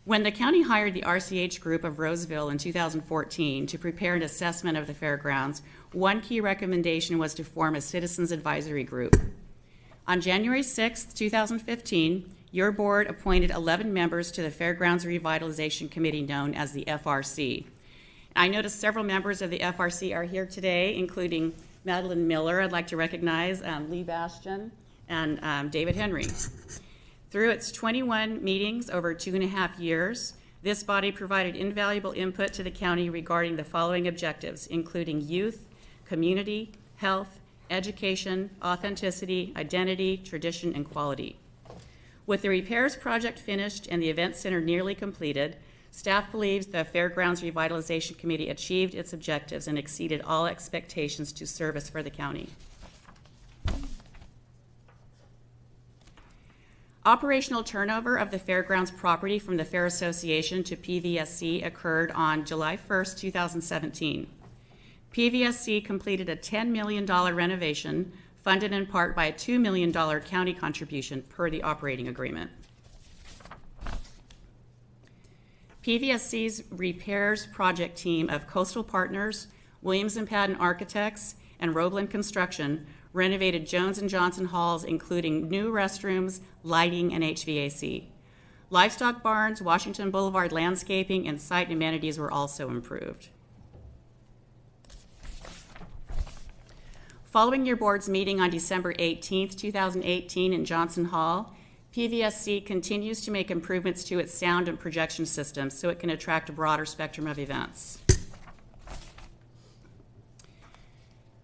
When the county hired the RCH Group of Roseville in 2014 to prepare an assessment of the fairgrounds, one key recommendation was to form a citizens advisory group. On January 6, 2015, your board appointed 11 members to the Fairgrounds Revitalization Committee, known as the FRC. I noticed several members of the FRC are here today, including Madeline Miller. I'd like to recognize Lee Bastian and David Henry. Through its 21 meetings over 2.5 years, this body provided invaluable input to the county regarding the following objectives, including youth, community, health, education, authenticity, identity, tradition, and quality. With the repairs project finished and the event center nearly completed, staff believes the Fairgrounds Revitalization Committee achieved its objectives and exceeded all expectations to service for the county. Operational turnover of the fairgrounds property from the Fair Association to PVSC occurred on July 1st, 2017. PVSC completed a $10 million renovation, funded in part by a $2 million county contribution per the operating agreement. PVSC's repairs project team of Coastal Partners, Williams & Padden Architects, and Roebland Construction renovated Jones & Johnson halls, including new restrooms, lighting, and HVAC. Livestock barns, Washington Boulevard landscaping, and site amenities were also improved. Following your board's meeting on December 18, 2018 in Johnson Hall, PVSC continues to make improvements to its sound and projection systems so it can attract a broader spectrum of events.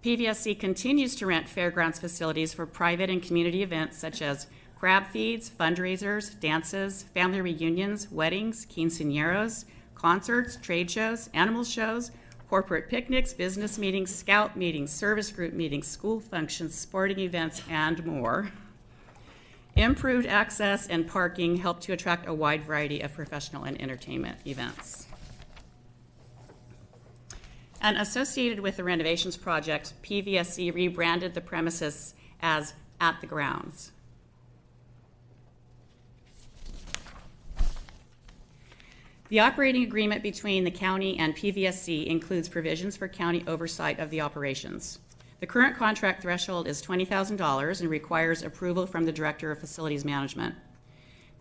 PVSC continues to rent fairgrounds facilities for private and community events such as crab feeds, fundraisers, dances, family reunions, weddings, quinceañeros, concerts, trade shows, animal shows, corporate picnics, business meetings, scout meetings, service group meetings, school functions, sporting events, and more. Improved access and parking help to attract a wide variety of professional and entertainment events. And associated with the renovations project, PVSC rebranded the premises as At the Grounds. The operating agreement between the county and PVSC includes provisions for county oversight of the operations. The current contract threshold is $20,000 and requires approval from the Director of Facilities Management.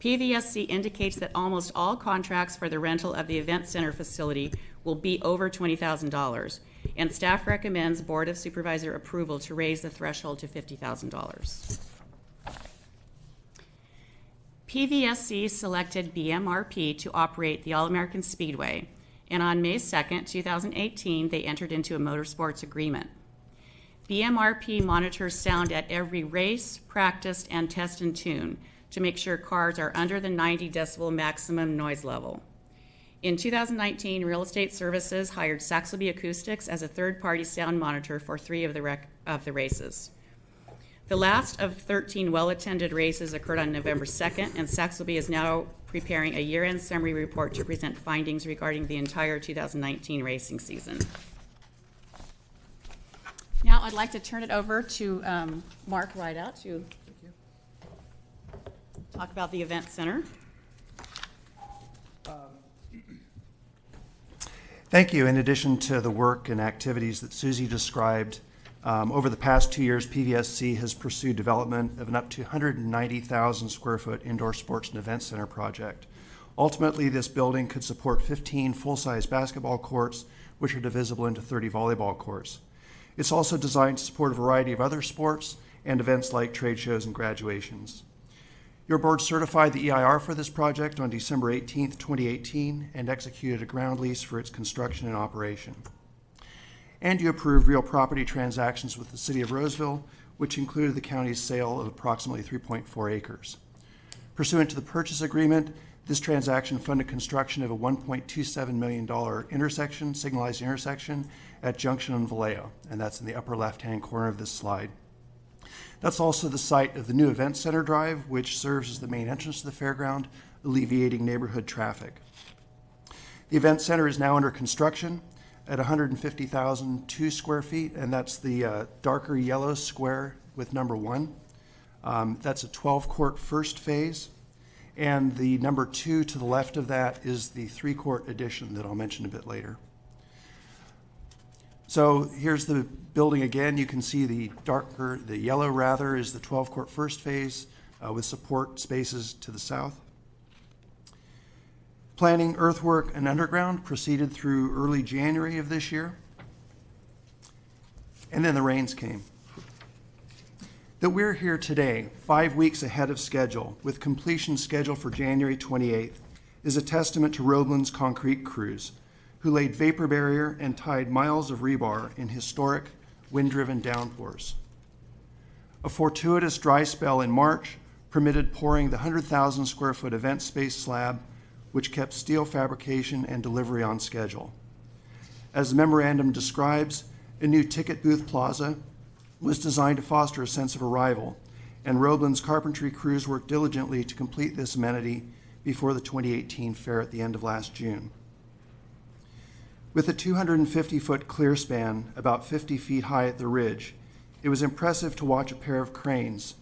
PVSC indicates that almost all contracts for the rental of the event center facility will be over $20,000, and staff recommends Board of Supervisor approval to raise the threshold to $50,000. PVSC selected BMRP to operate the All-American Speedway, and on May 2nd, 2018, they entered into a motorsports agreement. BMRP monitors sound at every race, practice, and test and tune to make sure cars are under the 90 decibel maximum noise level. In 2019, Real Estate Services hired Saxelby Acoustics as a third-party sound monitor for 3 of the races. The last of 13 well-attended races occurred on November 2nd, and Saxelby is now preparing a year-end summary report to present findings regarding the entire 2019 racing season. Now I'd like to turn it over to Mark Rideout to talk about the event center. Thank you. In addition to the work and activities that Susie described, over the past 2 years, PVSC has pursued development of an up to 190,000 square foot indoor sports and event center project. Ultimately, this building could support 15 full-size basketball courts, which are divisible into 30 volleyball courts. It's also designed to support a variety of other sports and events like trade shows and graduations. Your board certified the EIR for this project on December 18th, 2018, and executed a ground lease for its construction and operation. And you approved real property transactions with the City of Roseville, which included the county's sale of approximately 3.4 acres. Pursuant to the purchase agreement, this transaction funded construction of a $1.27 million intersection, signalized intersection at Junction and Vallejo, and that's in the upper left-hand corner of this slide. That's also the site of the new Event Center Drive, which serves as the main entrance to the fairground, alleviating neighborhood traffic. The Event Center is now under construction at 150,002 square feet, and that's the darker yellow square with number 1. That's a 12-court first phase, and the number 2 to the left of that is the 3-court addition that I'll mention a bit later. So here's the building again. You can see the yellow rather, is the 12-court first phase with support spaces to the south. Planning, earthwork, and underground proceeded through early January of this year. And then the rains came. That we're here today, 5 weeks ahead of schedule, with completion scheduled for January 28th, is a testament to Roeblin's concrete crews, who laid vapor barrier and tied miles of rebar in historic wind-driven downpours. A fortuitous dry spell in March permitted pouring the 100,000 square foot event space slab, which kept steel fabrication and delivery on schedule. As the memorandum describes, a new ticket booth plaza was designed to foster a sense of arrival, and Roeblin's carpentry crews worked diligently to complete this amenity before the 2018 fair at the end of last June. With a 250-foot clear span, about 50 feet high at the ridge, it was impressive to watch a pair of cranes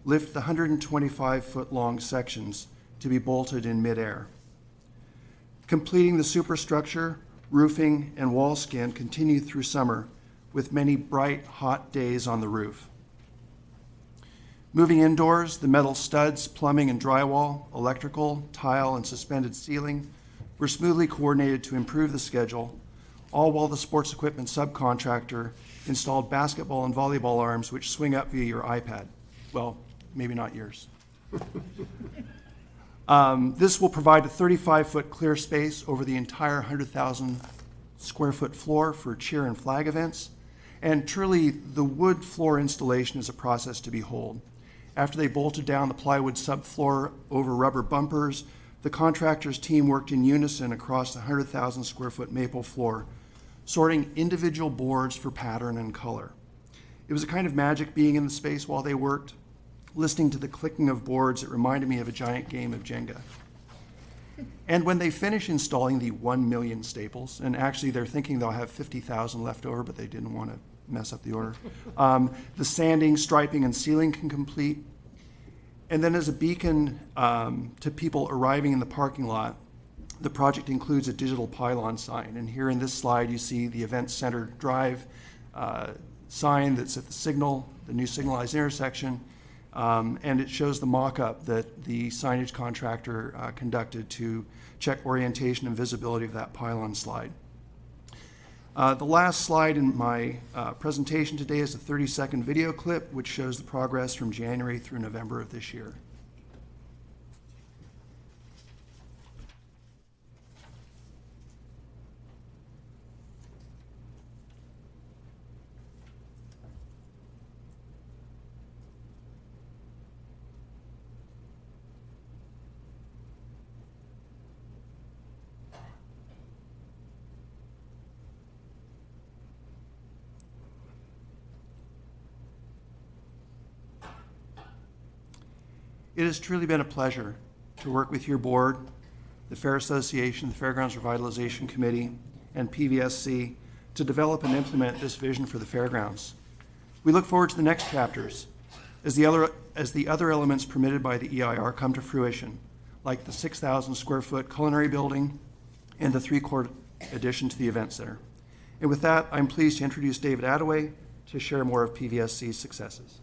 lift the 125-foot-long sections to be bolted in midair. Completing the superstructure, roofing, and wall skin continued through summer, with many bright, hot days on the roof. Moving indoors, the metal studs, plumbing and drywall, electrical, tile, and suspended ceiling were smoothly coordinated to improve the schedule, all while the sports equipment subcontractor installed basketball and volleyball arms which swing up via your iPad. Well, maybe not yours. This will provide a 35-foot clear space over the entire 100,000 square foot floor for cheer and flag events. And truly, the wood floor installation is a process to behold. After they bolted down the plywood subfloor over rubber bumpers, the contractor's team worked in unison across the 100,000 square foot maple floor, sorting individual boards for pattern and color. It was a kind of magic being in the space while they worked. listening to the clicking of boards, it reminded me of a giant game of Jenga. And when they finish installing the 1 million staples, and actually they're thinking they'll have 50,000 left over, but they didn't want to mess up the order, the sanding, striping, and sealing can complete. And then as a beacon to people arriving in the parking lot, the project includes a digital pylon sign. And here in this slide, you see the Event Center Drive sign that's at the new signalized intersection. And it shows the mock-up that the signage contractor conducted to check orientation and visibility of that pylon slide. The last slide in my presentation today is a 30-second video clip which shows the progress from January through November of this year. It has truly been a pleasure to work with your board, the Fair Association, the Fairgrounds Revitalization Committee, and PVSC to develop and implement this vision for the fairgrounds. We look forward to the next chapters as the other elements permitted by the EIR come to fruition, like the 6,000 square foot culinary building and the 3-court addition to the event center. And with that, I'm pleased to introduce David Attaway to share more of PVSC's successes.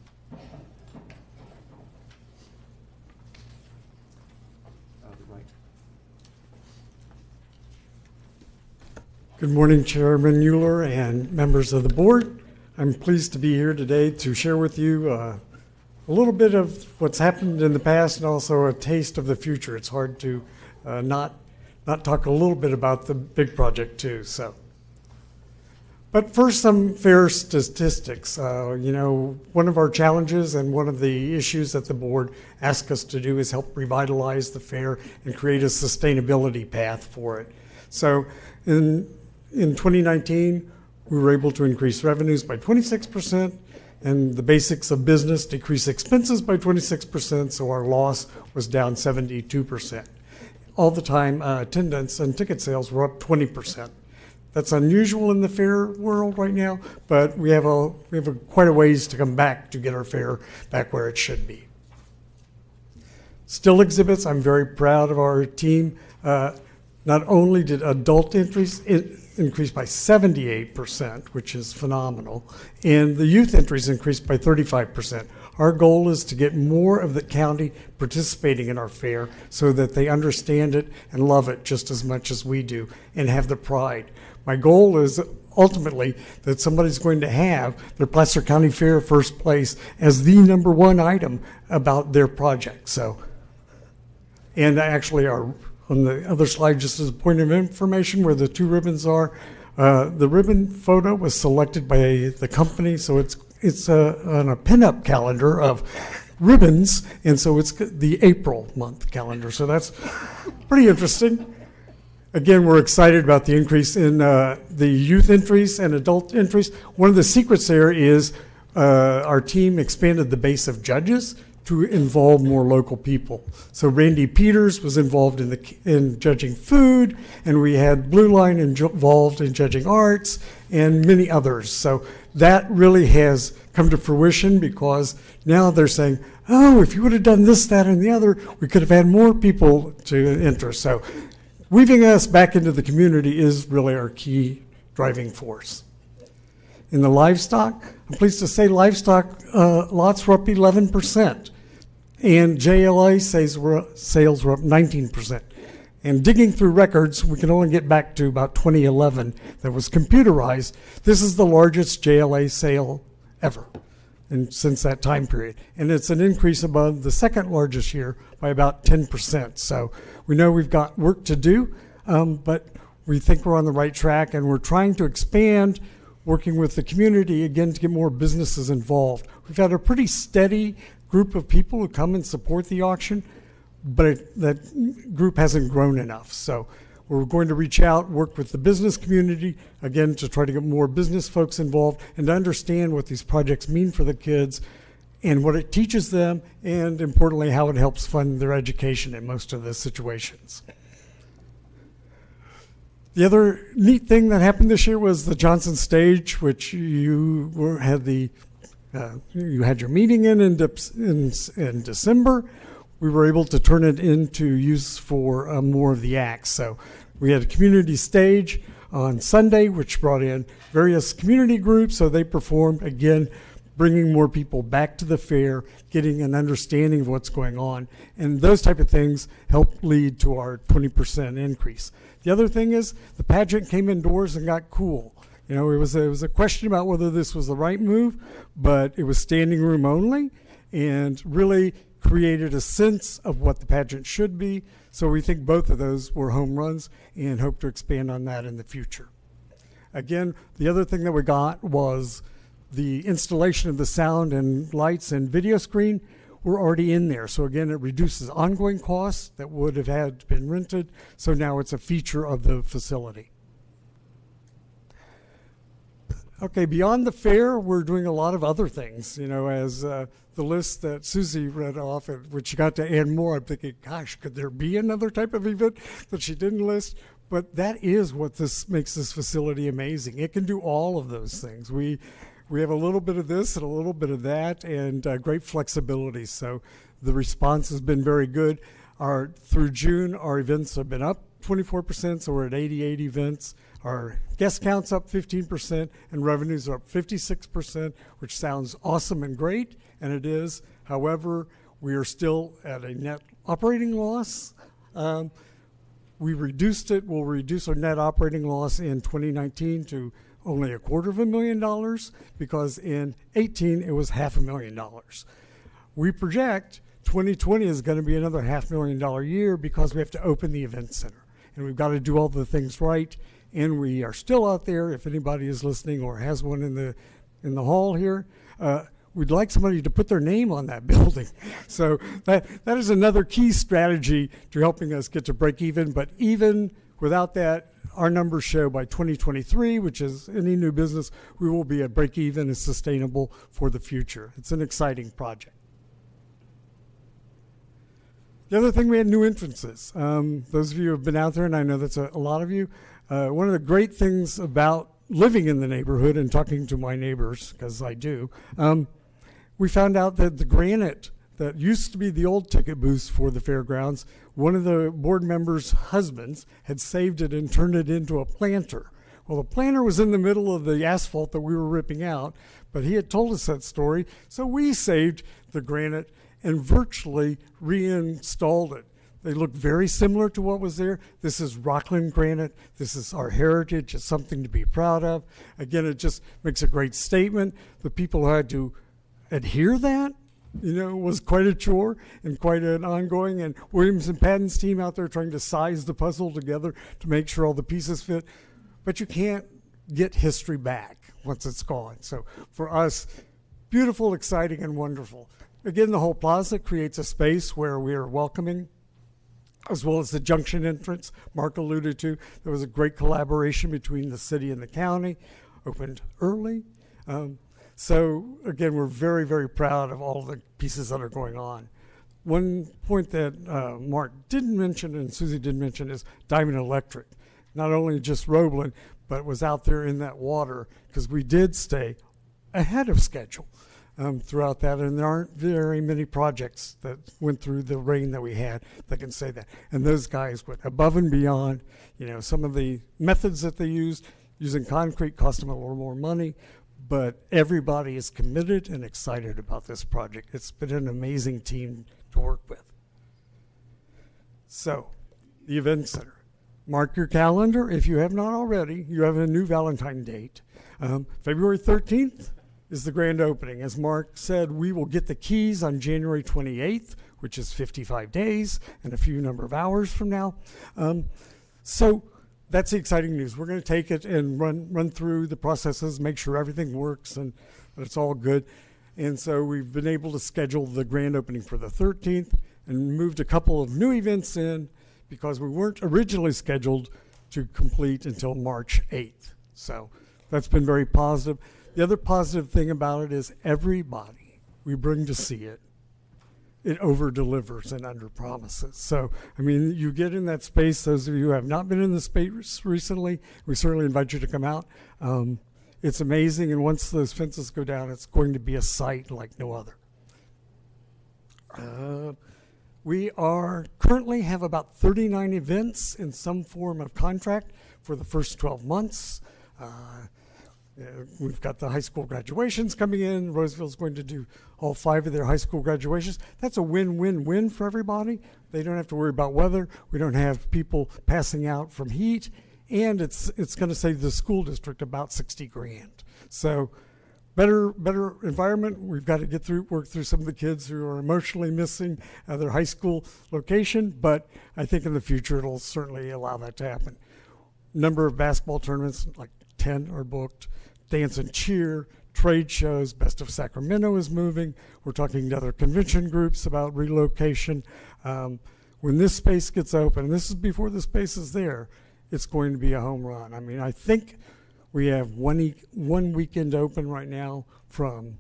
Good morning, Chairman Euler and members of the board. I'm pleased to be here today to share with you a little bit of what's happened in the past and also a taste of the future. It's hard to not talk a little bit about the big project too. But first, some fair statistics. One of our challenges and one of the issues that the board asked us to do is help revitalize the fair and create a sustainability path for it. So in 2019, we were able to increase revenues by 26%, and the basics of business decreased expenses by 26%, so our loss was down 72%. All the time, attendance and ticket sales were up 20%. That's unusual in the fair world right now, but we have quite a ways to come back to get our fair back where it should be. Still exhibits, I'm very proud of our team. Not only did adult entries increase by 78%, which is phenomenal, and the youth entries increased by 35%. Our goal is to get more of the county participating in our fair so that they understand it and love it just as much as we do and have the pride. My goal is ultimately that somebody's going to have their Placer County Fair first place as the #1 item about their project. And actually on the other slide, just as a point of information where the 2 ribbons are, the ribbon photo was selected by the company, so it's on a pinup calendar of ribbons, and so it's the April month calendar, so that's pretty interesting. Again, we're excited about the increase in the youth entries and adult entries. One of the secrets there is our team expanded the base of judges to involve more local people. So Randy Peters was involved in judging food, and we had Blue Line involved in judging arts, and many others. So that really has come to fruition because now they're saying, oh, if you would have done this, that, and the other, we could have had more people to enter. So weaving us back into the community is really our key driving force. In the livestock, I'm pleased to say livestock lots were up 11%. And JLA sales were up 19%. And digging through records, we can only get back to about 2011 that was computerized. This is the largest JLA sale ever since that time period. And it's an increase above the second largest year by about 10%. So we know we've got work to do, but we think we're on the right track, and we're trying to expand, working with the community, again, to get more businesses involved. We've had a pretty steady group of people who come and support the auction, but that group hasn't grown enough. So we're going to reach out, work with the business community, again, to try to get more business folks involved and to understand what these projects mean for the kids and what it teaches them, and importantly, how it helps fund their education in most of the situations. The other neat thing that happened this year was the Johnson Stage, which you had your meeting in December. We were able to turn it into use for more of the acts. So we had a community stage on Sunday, which brought in various community groups. So they performed, again, bringing more people back to the fair, getting an understanding of what's going on. And those type of things help lead to our 20% increase. The other thing is the pageant came indoors and got cool. You know, it was a question about whether this was the right move, but it was standing room only and really created a sense of what the pageant should be. So we think both of those were home runs and hope to expand on that in the future. Again, the other thing that we got was the installation of the sound and lights and video screen were already in there. So again, it reduces ongoing costs that would have had been rented. So now it's a feature of the facility. Okay, beyond the fair, we're doing a lot of other things, you know, as the list that Susie read off, which she got to add more. I'm thinking, gosh, could there be another type of event that she didn't list? But that is what this makes this facility amazing. It can do all of those things. We have a little bit of this and a little bit of that, and great flexibility. So the response has been very good. Through June, our events have been up 24%, so we're at 88 events. Our guest count's up 15%, and revenues are up 56%, which sounds awesome and great, and it is. However, we are still at a net operating loss. We reduced it. We'll reduce our net operating loss in 2019 to only $250,000 because in 18 it was $500,000. We project 2020 is going to be another $500,000 year because we have to open the event center, and we've got to do all the things right. And we are still out there. If anybody is listening or has one in the hall here, we'd like somebody to put their name on that building. So that is another key strategy to helping us get to break even. But even without that, our numbers show by 2023, which is any new business, we will be at break even and sustainable for the future. It's an exciting project. The other thing, we had new entrances. Those of you who have been out there, and I know that's a lot of you, one of the great things about living in the neighborhood and talking to my neighbors, because I do, we found out that the granite that used to be the old ticket booths for the fairgrounds, one of the board members' husbands had saved it and turned it into a planter. Well, the planter was in the middle of the asphalt that we were ripping out, but he had told us that story, so we saved the granite and virtually reinstalled it. They look very similar to what was there. This is Rockland granite. This is our heritage. It's something to be proud of. Again, it just makes a great statement. The people who had to adhere that, you know, was quite a chore and quite an ongoing. And Williams and Patton's team out there trying to size the puzzle together to make sure all the pieces fit. But you can't get history back once it's gone. So for us, beautiful, exciting, and wonderful. Again, the whole plaza creates a space where we are welcoming, as well as the junction entrance Mark alluded to. There was a great collaboration between the city and the county, opened early. So again, we're very, very proud of all the pieces that are going on. One point that Mark didn't mention and Susie didn't mention is Diamond Electric. Not only just Roebland, but was out there in that water because we did stay ahead of schedule. Throughout that, and there aren't very many projects that went through the rain that we had that can say that. And those guys went above and beyond. You know, some of the methods that they used, using concrete, cost them a little more money, but everybody is committed and excited about this project. It's been an amazing team to work with. So, the event center. Mark your calendar. If you have not already, you have a new Valentine date. February 13th. Is the grand opening. As Mark said, we will get the keys on January 28th, which is 55 days and a few number of hours from now. So that's the exciting news. We're going to take it and run through the processes, make sure everything works and that it's all good. And so we've been able to schedule the grand opening for the 13th and moved a couple of new events in because we weren't originally scheduled to complete until March 8th. So that's been very positive. The other positive thing about it is everybody we bring to see it, it over-delivers and under-promises. So, I mean, you get in that space, those of you who have not been in the space recently, we certainly invite you to come out. It's amazing, and once those fences go down, it's going to be a sight like no other. We currently have about 39 events in some form of contract for the first 12 months. We've got the high school graduations coming in. Roseville's going to do all 5 of their high school graduations. That's a win-win-win for everybody. They don't have to worry about weather. We don't have people passing out from heat. And it's going to save the school district about $60,000. So better environment. We've got to work through some of the kids who are emotionally missing their high school location. But I think in the future it'll certainly allow that to happen. Number of basketball tournaments, like 10 are booked. Dance and cheer, trade shows. Best of Sacramento is moving. We're talking to other convention groups about relocation. When this space gets open, and this is before the space is there, it's going to be a home run. I mean, I think we have one weekend open right now from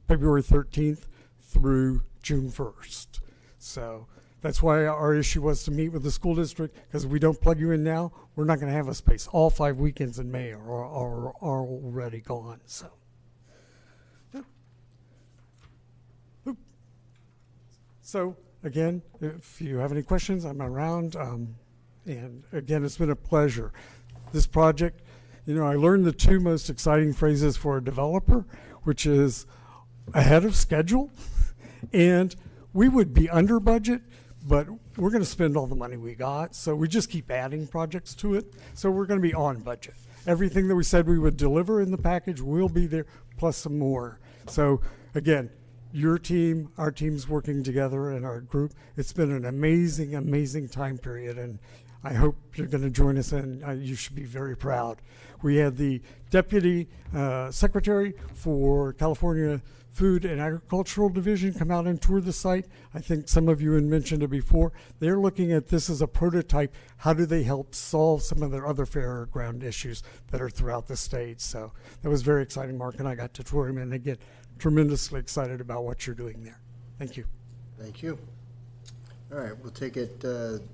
February 13th through June 1st. So that's why our issue was to meet with the school district, because if we don't plug you in now, we're not going to have a space. All 5 weekends in May are already gone. So again, if you have any questions, I'm around. And again, it's been a pleasure. This project, you know, I learned the 2 most exciting phrases for a developer, which is ahead of schedule, and we would be under budget, but we're going to spend all the money we got, so we just keep adding projects to it. So we're going to be on budget. Everything that we said we would deliver in the package will be there, plus some more. So again, your team, our team's working together in our group. It's been an amazing, amazing time period, and I hope you're going to join us, and you should be very proud. We had the Deputy Secretary for California Food and Agricultural Division come out and tour the site. I think some of you had mentioned it before. They're looking at this as a prototype. How do they help solve some of their other fairground issues that are throughout the state? So that was very exciting. Mark and I got to tour him, and again, tremendously excited about what you're doing there. Thank you. Thank you. All right, we'll take it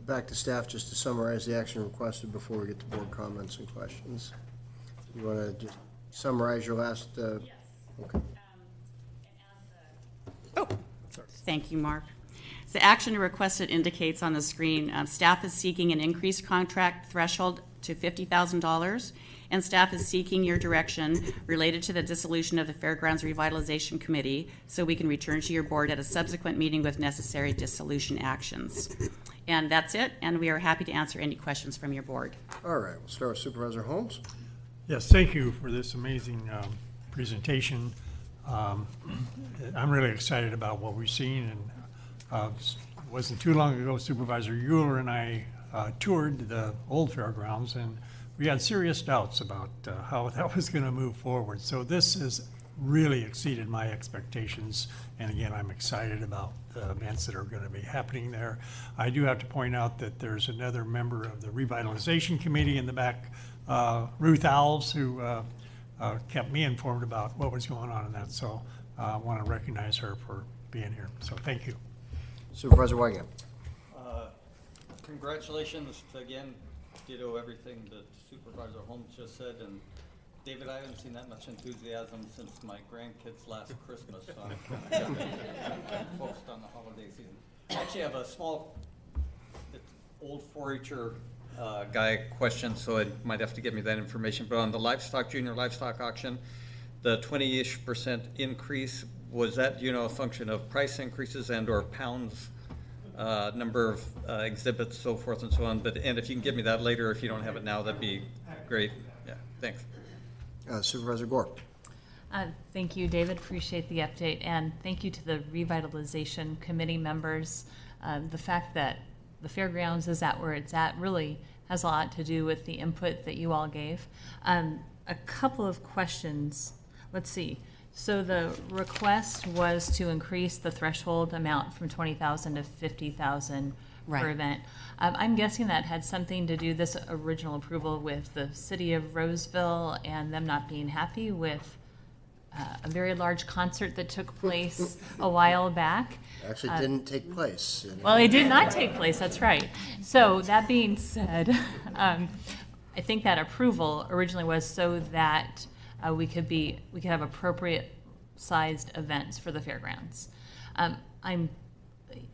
back to staff just to summarize the action requested before we get to board comments and questions. You want to just summarize your last? Yes. Okay. Thank you, Mark. The action requested indicates on the screen, staff is seeking an increased contract threshold to $50,000, and staff is seeking your direction related to the dissolution of the Fairgrounds Revitalization Committee so we can return to your board at a subsequent meeting with necessary dissolution actions. And that's it, and we are happy to answer any questions from your board. All right, we'll start with Supervisor Holmes. Yes, thank you for this amazing presentation. I'm really excited about what we've seen, and it wasn't too long ago Supervisor Euler and I toured the old fairgrounds, and we had serious doubts about how that was going to move forward. So this has really exceeded my expectations, and again, I'm excited about the events that are going to be happening there. I do have to point out that there's another member of the Revitalization Committee in the back, Ruth Alves, who kept me informed about what was going on in that. So I want to recognize her for being here. So thank you. Supervisor Weigand. Congratulations again. Ditto everything that Supervisor Holmes just said. And David, I haven't seen that much enthusiasm since my grandkids last Christmas. So I'm focused on the holiday season. I actually have a small, old 4-H'er guy question, so it might have to give me that information. But on the livestock, junior livestock auction, the 20-ish% increase, was that, a function of price increases and or pounds, number of exhibits, so forth and so on? And if you can give me that later, if you don't have it now, that'd be great. Yeah, thanks. Supervisor Gore. Thank you, David. Appreciate the update, and thank you to the Revitalization Committee members. The fact that the fairgrounds is at where it's at really has a lot to do with the input that you all gave. A couple of questions. Let's see. So the request was to increase the threshold amount from 20,000 to 50,000 per event. I'm guessing that had something to do, this original approval, with the city of Roseville and them not being happy with a very large concert that took place a while back. Actually didn't take place. Well, it did not take place, that's right. So that being said, I think that approval originally was so that we could have appropriate sized events for the fairgrounds.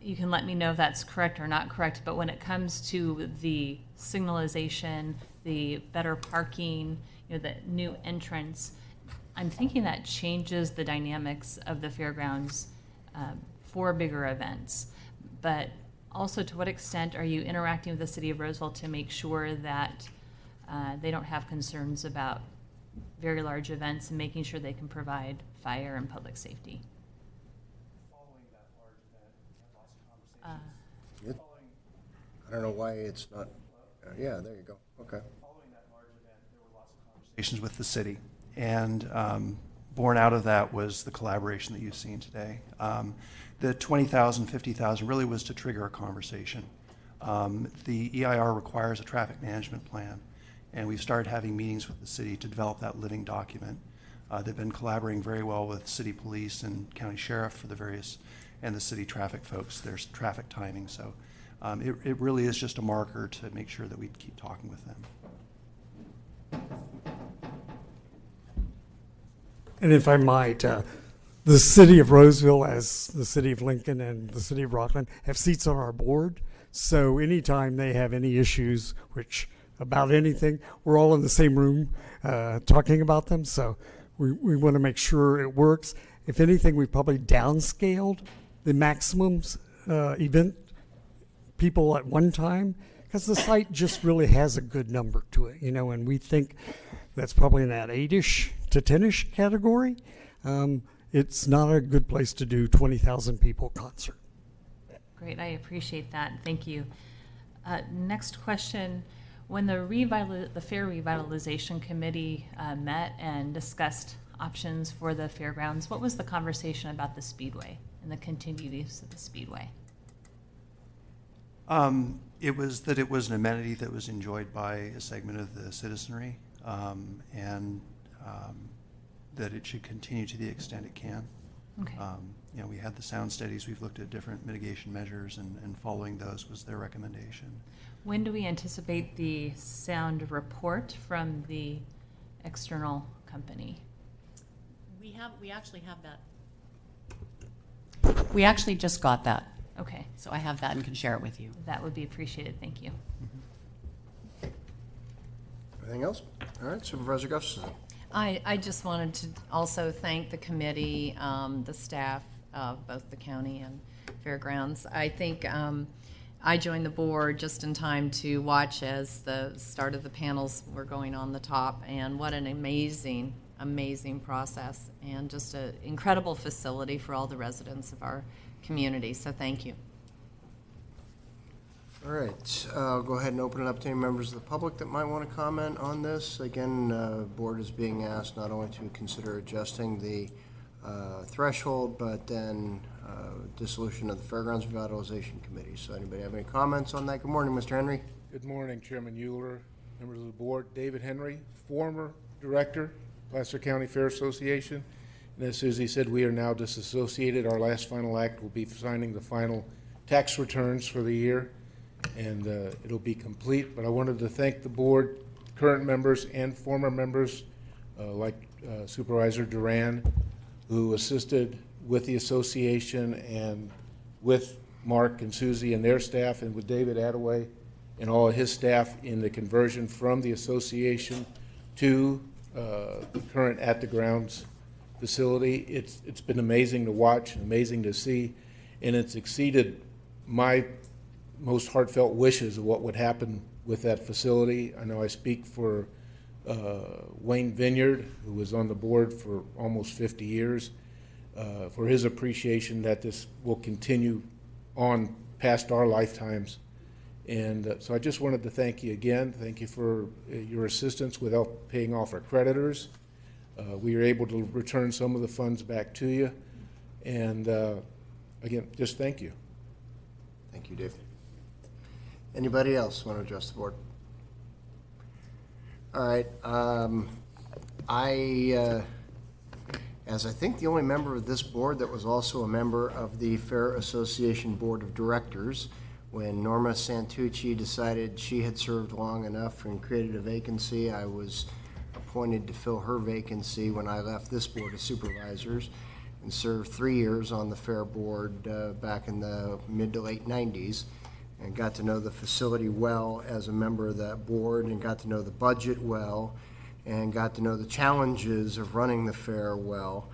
You can let me know if that's correct or not correct, but when it comes to the signalization, the better parking, the new entrance, I'm thinking that changes the dynamics of the fairgrounds for bigger events. But also, to what extent are you interacting with the city of Roseville to make sure that they don't have concerns about very large events and making sure they can provide fire and public safety? I don't know why it's not. Yeah, there you go. Okay. Conversations with the city, and born out of that was the collaboration that you've seen today. The 20,000, 50,000 really was to trigger a conversation. The EIR requires a traffic management plan, and we've started having meetings with the city to develop that living document. They've been collaborating very well with city police and county sheriff for the various, and the city traffic folks. There's traffic timing, so it really is just a marker to make sure that we keep talking with them. And if I might, the city of Roseville, as the city of Lincoln and the city of Rockland, have seats on our board. So anytime they have any issues, which about anything, we're all in the same room talking about them. So we want to make sure it works. If anything, we've probably downscaled the maximums event people at one time, because the site just really has a good number to it, and we think that's probably in that 8-ish to 10-ish category. It's not a good place to do 20,000 people concert. Great, I appreciate that. Thank you. Next question. When the Fair Revitalization Committee met and discussed options for the fairgrounds, what was the conversation about the Speedway and the continued use of the Speedway? It was that it was an amenity that was enjoyed by a segment of the citizenry, and that it should continue to the extent it can. Okay. We had the sound studies. We've looked at different mitigation measures, and following those was their recommendation. When do we anticipate the sound report from the external company? We actually have that. We actually just got that. Okay. So I have that and can share it with you. That would be appreciated. Thank you. Anything else? All right, Supervisor Gustafson. I just wanted to also thank the committee, the staff of both the county and Fairgrounds. I think I joined the board just in time to watch as the start of the panels were going on the top, and what an amazing process, and just an incredible facility for all the residents of our community. So thank you. All right, I'll go ahead and open it up to any members of the public that might want to comment on this. Again, board is being asked not only to consider adjusting the threshold, but then dissolution of the Fairgrounds Revitalization Committee. So anybody have any comments on that? Good morning, Mr. Henry. Good morning, Chairman Euler, members of the board. David Henry, former director, Placer County Fair Association. And as Susie said, we are now disassociated. Our last final act will be signing the final tax returns for the year, and it'll be complete. But I wanted to thank the board, current members and former members, like Supervisor Duran, who assisted with the association and with Mark and Susie and their staff, and with David Attaway and all of his staff in the conversion from the association to the current at the grounds facility. It's been amazing to watch, amazing to see, and it's exceeded my most heartfelt wishes of what would happen with that facility. I know I speak for Wayne Vineyard, who was on the board for almost 50 years, for his appreciation that this will continue on past our lifetimes. And so I just wanted to thank you again. Thank you for your assistance with paying off our creditors. We were able to return some of the funds back to you. And again, just thank you. Thank you, Dave. Anybody else want to address the board? All right. as I think the only member of this board that was also a member of the Fair Association Board of Directors. When Norma Santucci decided she had served long enough and created a vacancy, I was appointed to fill her vacancy when I left this Board of Supervisors and served 3 years on the Fair Board back in the mid to late 90s, and got to know the facility well as a member of that board, and got to know the budget well, and got to know the challenges of running the fair well.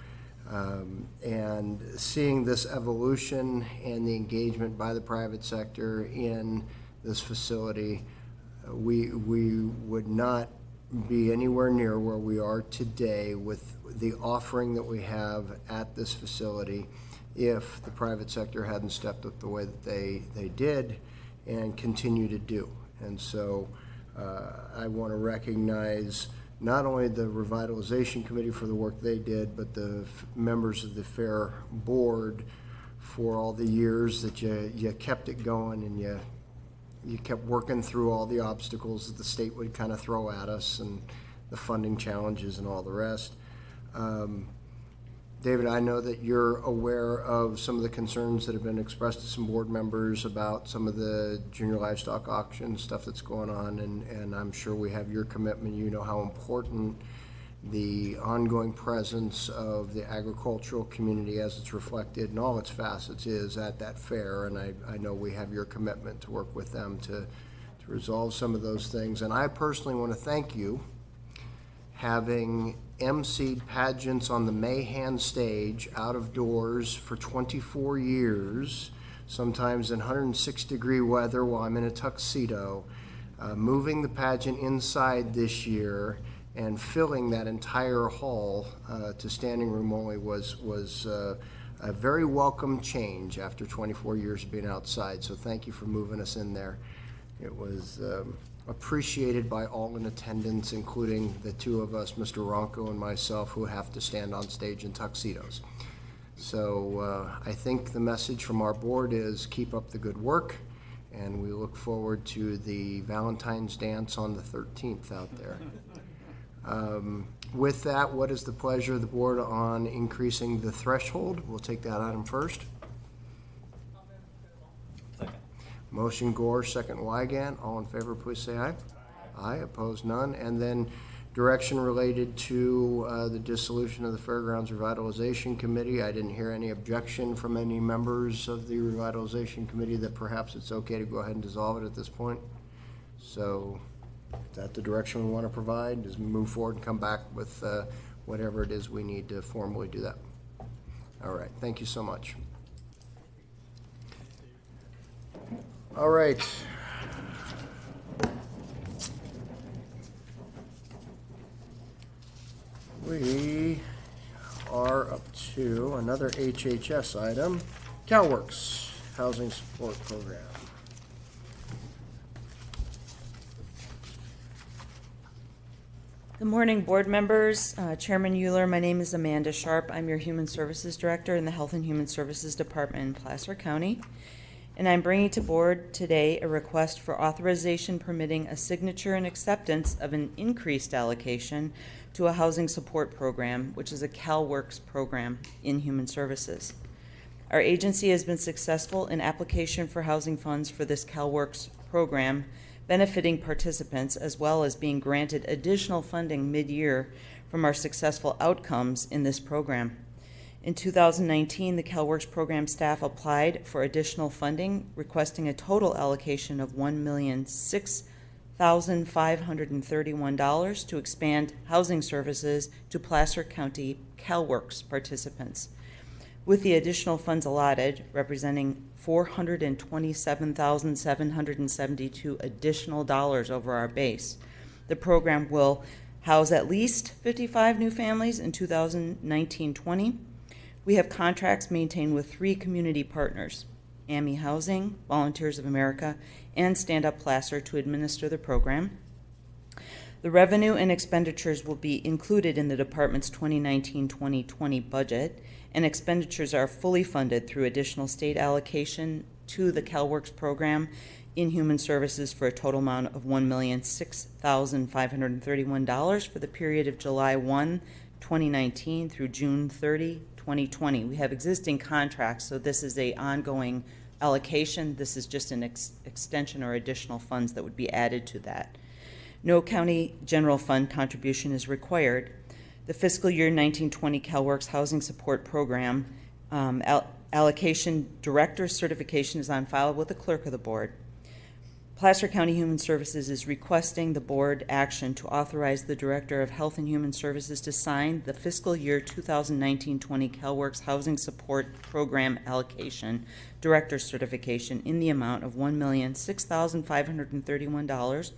And seeing this evolution and the engagement by the private sector in this facility, we would not be anywhere near where we are today with the offering that we have at this facility if the private sector hadn't stepped up the way that they did and continue to do. And so I want to recognize not only the Revitalization Committee for the work they did, but the members of the Fair Board for all the years that you kept it going, and you kept working through all the obstacles that the state would kind of throw at us and the funding challenges and all the rest. David, I know that you're aware of some of the concerns that have been expressed to some board members about some of the junior livestock auction stuff that's going on, and I'm sure we have your commitment. You know how important the ongoing presence of the agricultural community as it's reflected in all its facets is at that fair, and I know we have your commitment to work with them to resolve some of those things. And I personally want to thank you, having emceed pageants on the Mayhan stage out of doors for 24 years, sometimes in 106-degree weather while I'm in a tuxedo, moving the pageant inside this year and filling that entire hall to standing room only was a very welcome change after 24 years of being outside. So thank you for moving us in there. It was appreciated by all in attendance, including the two of us, Mr. Ronco and myself, who have to stand on stage in tuxedos. So I think the message from our board is keep up the good work, and we look forward to the Valentine's dance on the 13th out there. With that, what is the pleasure of the board on increasing the threshold? We'll take that item first. Motion Gore, second Wygant. All in favor, please say aye. Aye. Opposed, none. And then direction related to the dissolution of the Fairgrounds Revitalization Committee. I didn't hear any objection from any members of the Revitalization Committee that perhaps it's okay to go ahead and dissolve it at this point. So is that the direction we want to provide? Is move forward and come back with whatever it is we need to formally do that. All right. Thank you so much. All right. We are up to another HHS item, Calworks Housing Support Program. Good morning, board members. Chairman Euler, my name is Amanda Sharp. I'm your Human Services Director in the Health and Human Services Department in Placer County. And I'm bringing to board today a request for authorization permitting a signature and acceptance of an increased allocation to a housing support program, which is a Calworks program in Human Services. Our agency has been successful in application for housing funds for this Calworks program, benefiting participants as well as being granted additional funding mid-year from our successful outcomes in this program. In 2019, the Calworks program staff applied for additional funding, requesting a total allocation of $1,006,531 to expand housing services to Placer County Calworks participants. With the additional funds allotted, representing $427,772 additional dollars over our base, the program will house at least 55 new families in 2019-20. We have contracts maintained with 3 community partners, AMI Housing, Volunteers of America, and Stand Up Placer to administer the program. The revenue and expenditures will be included in the department's 2019-2020 budget, and expenditures are fully funded through additional state allocation to the Calworks program in Human Services for a total amount of $1,006,531 for the period of July 1, 2019 through June 30, 2020. We have existing contracts, so this is a ongoing allocation. This is just an extension or additional funds that would be added to that. No county general fund contribution is required. The fiscal year 1920 Calworks Housing Support Program allocation director certification is on file with the clerk of the board. Placer County Human Services is requesting the board action to authorize the Director of Health and Human Services to sign the fiscal year 2019-20 Calworks Housing Support Program allocation director certification in the amount of $1,006,531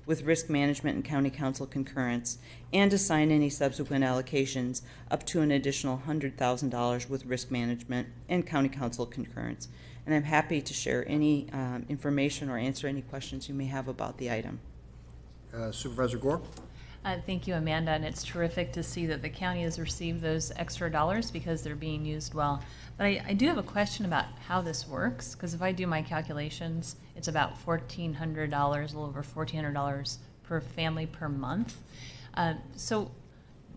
with risk management and county council concurrence, and to sign any subsequent allocations up to an additional $100,000 with risk management and county council concurrence. And I'm happy to share any information or answer any questions you may have about the item. Supervisor Gore? Thank you, Amanda, and it's terrific to see that the county has received those extra dollars because they're being used well. But I do have a question about how this works, because if I do my calculations, it's about $1,400, a little over $1,400 per family per month. So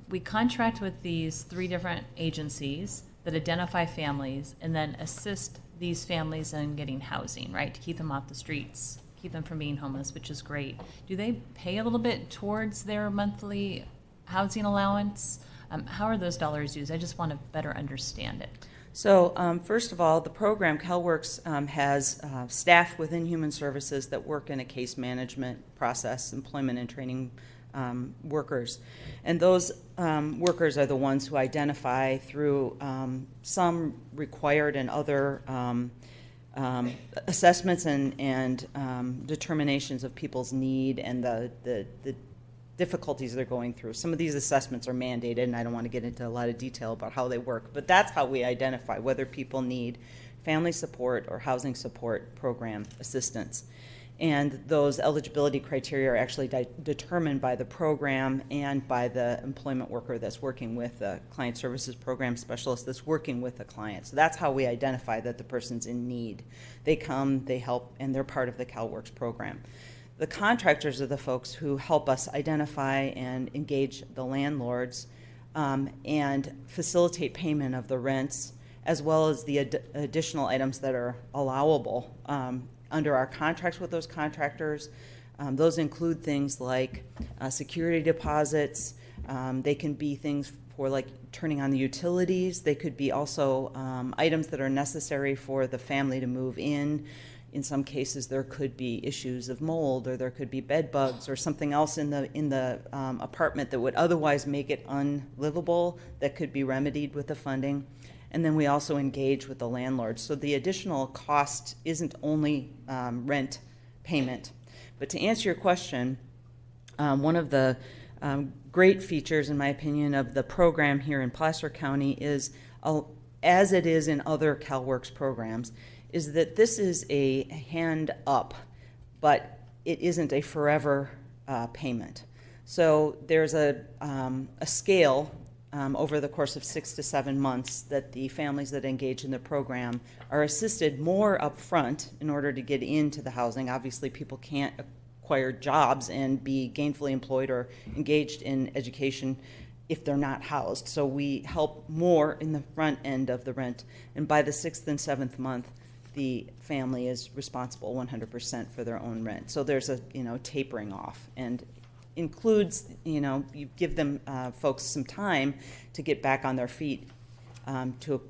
we contract with these 3 different agencies that identify families and then assist these families in getting housing, right, to keep them off the streets, keep them from being homeless, which is great. Do they pay a little bit towards their monthly housing allowance? How are those dollars used? I just want to better understand it. So first of all, the program, Calworks, has staff within Human Services that work in a case management process, employment and training workers. And those workers are the ones who identify through some required and other assessments and determinations of people's need and the difficulties they're going through. Some of these assessments are mandated, and I don't want to get into a lot of detail about how they work, but that's how we identify whether people need family support or housing support program assistance. And those eligibility criteria are actually determined by the program and by the employment worker that's working with the client services program specialist that's working with the client. So that's how we identify that the person's in need. They come, they help, and they're part of the Calworks program. The contractors are the folks who help us identify and engage the landlords and facilitate payment of the rents, as well as the additional items that are allowable under our contracts with those contractors. Those include things like security deposits. They can be things for like turning on the utilities. They could be also items that are necessary for the family to move in. In some cases, there could be issues of mold, or there could be bed bugs, or something else in the apartment that would otherwise make it unlivable that could be remedied with the funding. And then we also engage with the landlord. So the additional cost isn't only rent payment. But to answer your question, one of the great features, in my opinion, of the program here in Placer County is, as it is in other Calworks programs, is that this is a hand up, but it isn't a forever payment. So there's a scale over the course of 6 to 7 months that the families that engage in the program are assisted more up front in order to get into the housing. Obviously, people can't acquire jobs and be gainfully employed or engaged in education if they're not housed. So we help more in the front end of the rent. And by the 6th and 7th month, the family is responsible 100% for their own rent. So there's a tapering off, and includes you give them folks some time to get back on their feet, to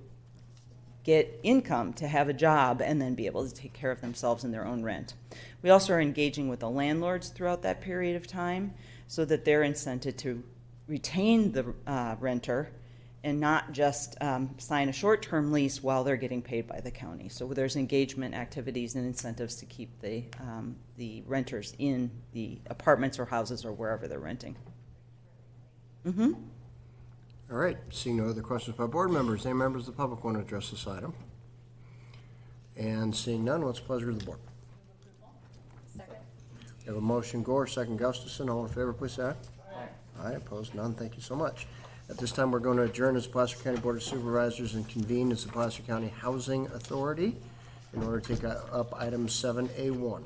get income, to have a job, and then be able to take care of themselves and their own rent. We also are engaging with the landlords throughout that period of time so that they're incented to retain the renter and not just sign a short-term lease while they're getting paid by the county. So there's engagement activities and incentives to keep the renters in the apartments or houses or wherever they're renting. All right, seeing no other questions by board members, any members of the public want to address this item? And seeing none, what's the pleasure of the board? Second. We have a motion, Gore, second Gustafson. All in favor, please say aye. Aye, opposed, none. Thank you so much. At this time, we're going to adjourn as the Placer County Board of Supervisors and convene as the Placer County Housing Authority in order to take up item 7A1.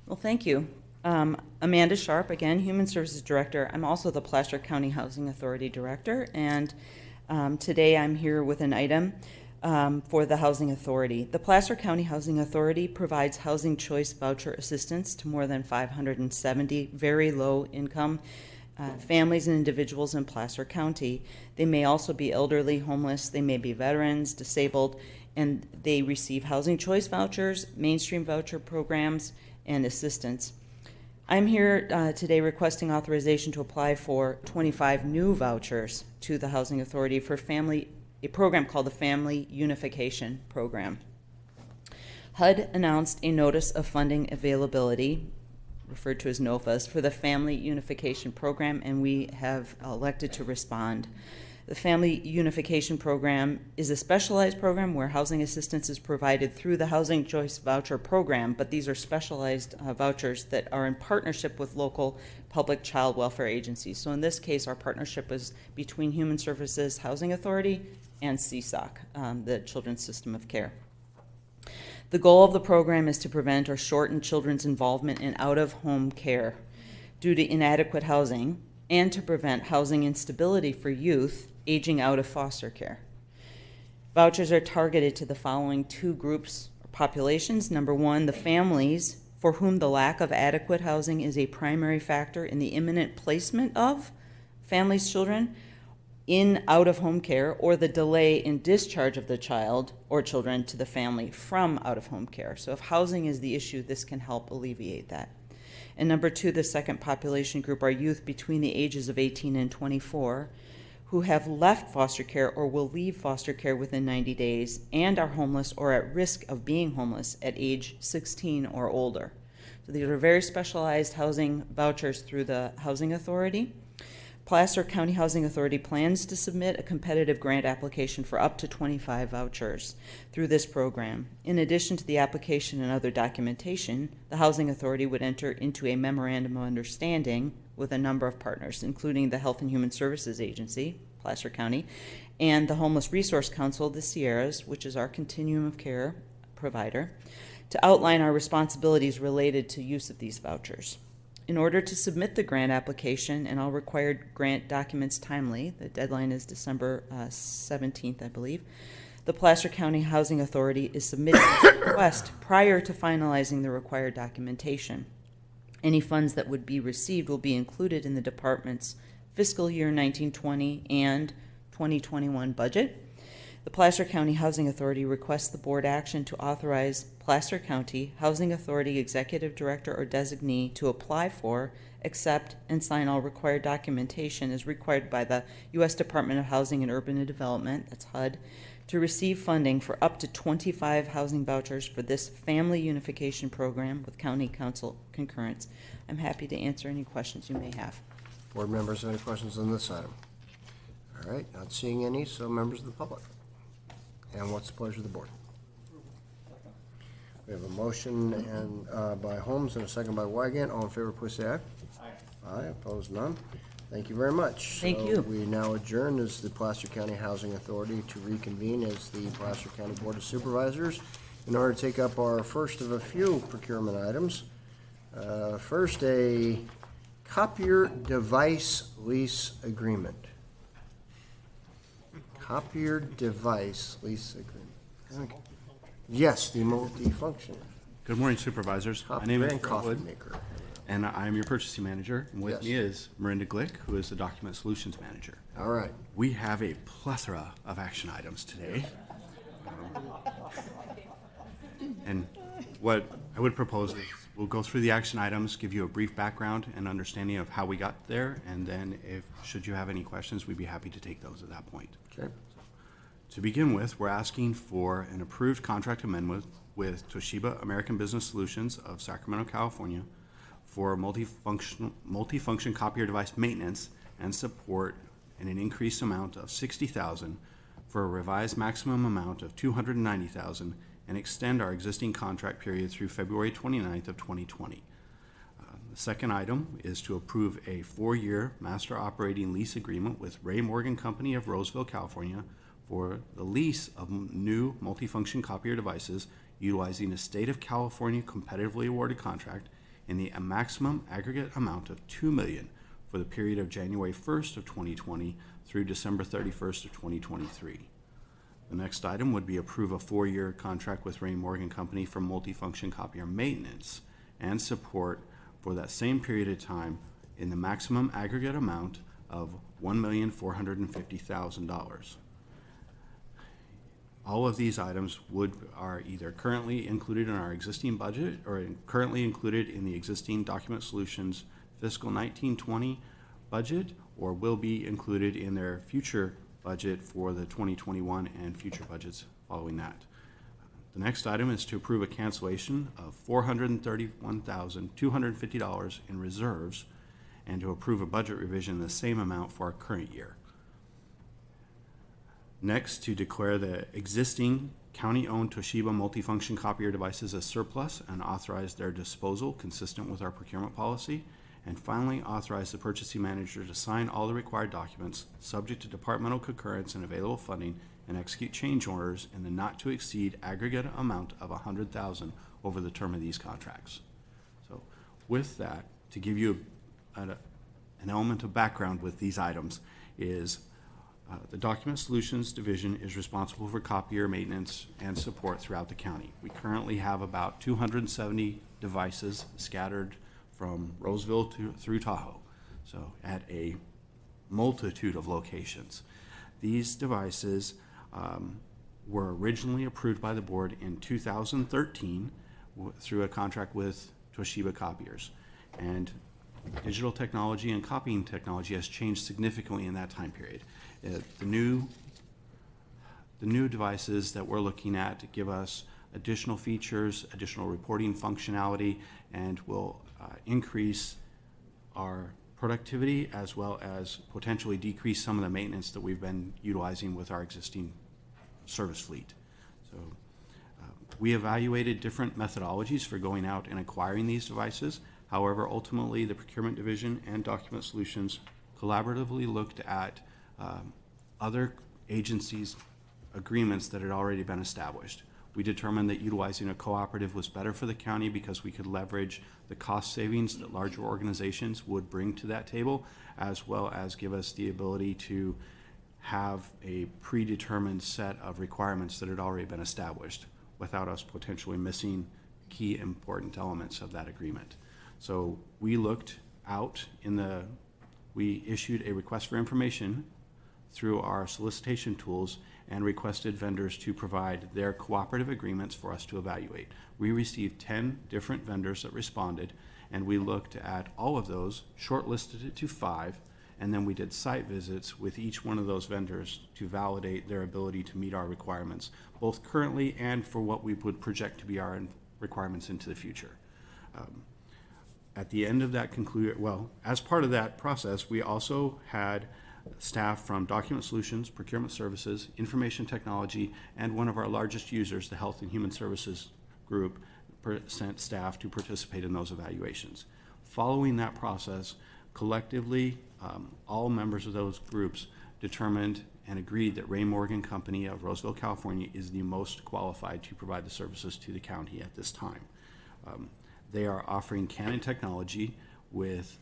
Well, thank you. Amanda Sharp, again, Human Services Director. I'm also the Placer County Housing Authority Director, and today I'm here with an item for the Housing Authority. The Placer County Housing Authority provides housing choice voucher assistance to more than 570 very low income families and individuals in Placer County. They may also be elderly, homeless, they may be veterans, disabled, and they receive housing choice vouchers, mainstream voucher programs, and assistance. I'm here today requesting authorization to apply for 25 new vouchers to the Housing Authority for a program called the Family Unification Program. HUD announced a notice of funding availability, referred to as NOFAs, for the Family Unification Program, and we have elected to respond. The Family Unification Program is a specialized program where housing assistance is provided through the Housing Choice Voucher Program, but these are specialized vouchers that are in partnership with local public child welfare agencies. So in this case, our partnership is between Human Services Housing Authority and CSOC, the Children's System of Care. The goal of the program is to prevent or shorten children's involvement in out-of-home care due to inadequate housing, and to prevent housing instability for youth aging out of foster care. Vouchers are targeted to the following two groups or populations. Number one, the families for whom the lack of adequate housing is a primary factor in the imminent placement of families' children in out-of-home care, or the delay in discharge of the child or children to the family from out-of-home care. So if housing is the issue, this can help alleviate that. And number two, the second population group are youth between the ages of 18 and 24 who have left foster care or will leave foster care within 90 days and are homeless or at risk of being homeless at age 16 or older. So these are very specialized housing vouchers through the Housing Authority. Placer County Housing Authority plans to submit a competitive grant application for up to 25 vouchers through this program. In addition to the application and other documentation, the Housing Authority would enter into a memorandum of understanding with a number of partners, including the Health and Human Services Agency, Placer County, and the Homeless Resource Council, the Sierras, which is our continuum of care provider, to outline our responsibilities related to use of these vouchers. In order to submit the grant application and all required grant documents timely, the deadline is December 17th, I believe, the Placer County Housing Authority is submitting a request prior to finalizing the required documentation. Any funds that would be received will be included in the department's fiscal year 1920 and 2021 budget. The Placer County Housing Authority requests the board action to authorize Placer County Housing Authority Executive Director or Designee to apply for, accept, and sign all required documentation as required by the U.S. Department of Housing and Urban Development, that's HUD, to receive funding for up to 25 housing vouchers for this Family Unification Program with County Council concurrence. I'm happy to answer any questions you may have. Board members, any questions on this item? All right, not seeing any, so members of the public. And what's the pleasure of the board? We have a motion and by Holmes and a second by Wygant. All in favor, please say aye. Aye. Aye, opposed, none. Thank you very much. Thank you. We now adjourn as the Placer County Housing Authority to reconvene as the Placer County Board of Supervisors in order to take up our first of a few procurement items. First, a copier device lease agreement. Copier device lease agreement. Okay. Yes, the multifunction. Good morning, Supervisors. My Copier name is and Brett coffee Wood, maker. and I am your purchasing manager. And with Yes. me is Miranda Glick, who is the document solutions manager. All right. We have a plethora of action items today. And what I would propose is we'll go through the action items, give you a brief background and understanding of how we got there, and then should you have any questions, we'd be happy to take those at that point. Okay. To begin with, we're asking for an approved contract amendment with Toshiba American Business Solutions of Sacramento, California for multifunction copier device maintenance and support in an increased amount of $60,000 for a revised maximum amount of $290,000 and extend our existing contract period through February 29th of 2020. The second item is to approve a 4-year master operating lease agreement with Ray Morgan Company of Roseville, California for the lease of new multifunction copier devices utilizing a state of California competitively awarded contract in the maximum aggregate amount of $2 million for the period of January 1st of 2020 through December 31st of 2023. The next item would be approve a 4-year contract with Ray Morgan Company for multifunction copier maintenance and support for that same period of time in the maximum aggregate amount of $1,450,000. All of these items are either currently included in our existing budget or currently included in the existing Document Solutions fiscal 1920 budget, or will be included in their future budget for the 2021 and future budgets following that. The next item is to approve a cancellation of $431,250 in reserves and to approve a budget revision in the same amount for our current year. Next, to declare the existing county-owned Toshiba multifunction copier devices as surplus and authorize their disposal consistent with our procurement policy. And finally, authorize the purchasing manager to sign all the required documents subject to departmental concurrence and available funding and execute change orders in the not-to-exceed aggregate amount of $100,000 over the term of these contracts. So with that, to give you an element of background with these items is the Document Solutions Division is responsible for copier maintenance and support throughout the county. We currently have about 270 devices scattered from Roseville through Tahoe, so at a multitude of locations. These devices were originally approved by the board in 2013 through a contract with Toshiba copiers. And digital technology and copying technology has changed significantly in that time period. The new devices that we're looking at give us additional features, additional reporting functionality, and will increase our productivity as well as potentially decrease some of the maintenance that we've been utilizing with our existing service fleet. So we evaluated different methodologies for going out and acquiring these devices. However, ultimately, the Procurement Division and Document Solutions collaboratively looked at other agencies' agreements that had already been established. We determined that utilizing a cooperative was better for the county because we could leverage the cost savings that larger organizations would bring to that table, as well as give us the ability to have a predetermined set of requirements that had already been established without us potentially missing key important elements of that agreement. So we looked out we issued a request for information through our solicitation tools and requested vendors to provide their cooperative agreements for us to evaluate. We received 10 different vendors that responded, and we looked at all of those, shortlisted it to 5, and then we did site visits with each one of those vendors to validate their ability to meet our requirements, both currently and for what we would project to be our requirements into the future. At the end of that as part of that process, we also had staff from Document Solutions, Procurement Services, Information Technology, and one of our largest users, the Health and Human Services Group, sent staff to participate in those evaluations. Following that process, collectively, all members of those groups determined and agreed that Ray Morgan Company of Roseville, California is the most qualified to provide the services to the county at this time. They are offering Canon technology with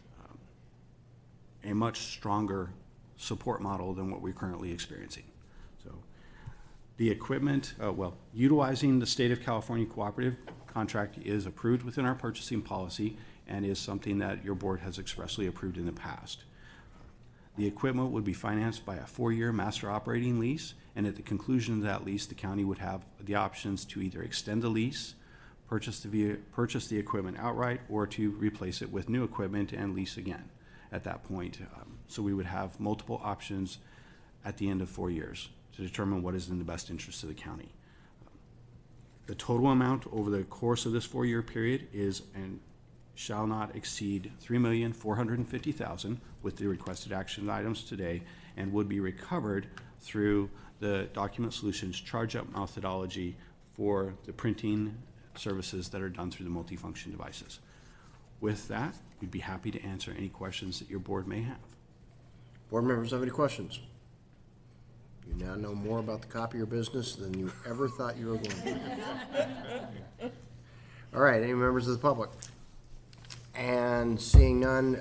a much stronger support model than what we're currently experiencing. So the equipment, utilizing the State of California cooperative contract is approved within our purchasing policy and is something that your board has expressly approved in the past. The equipment would be financed by a 4-year master operating lease, and at the conclusion of that lease, the county would have the options to either extend the lease, purchase the equipment outright, or to replace it with new equipment and lease again at that point. So we would have multiple options at the end of 4 years to determine what is in the best interest of the county. The total amount over the course of this 4-year period is and shall not exceed $3,450,000 with the requested action items today, and would be recovered through the Document Solutions charge-up methodology for the printing services that are done through the multifunction devices. With that, we'd be happy to answer any questions that your board may have. Board members have any questions? You now know more about the copier business than you ever thought you were going to. All right, any members of the public? And seeing none,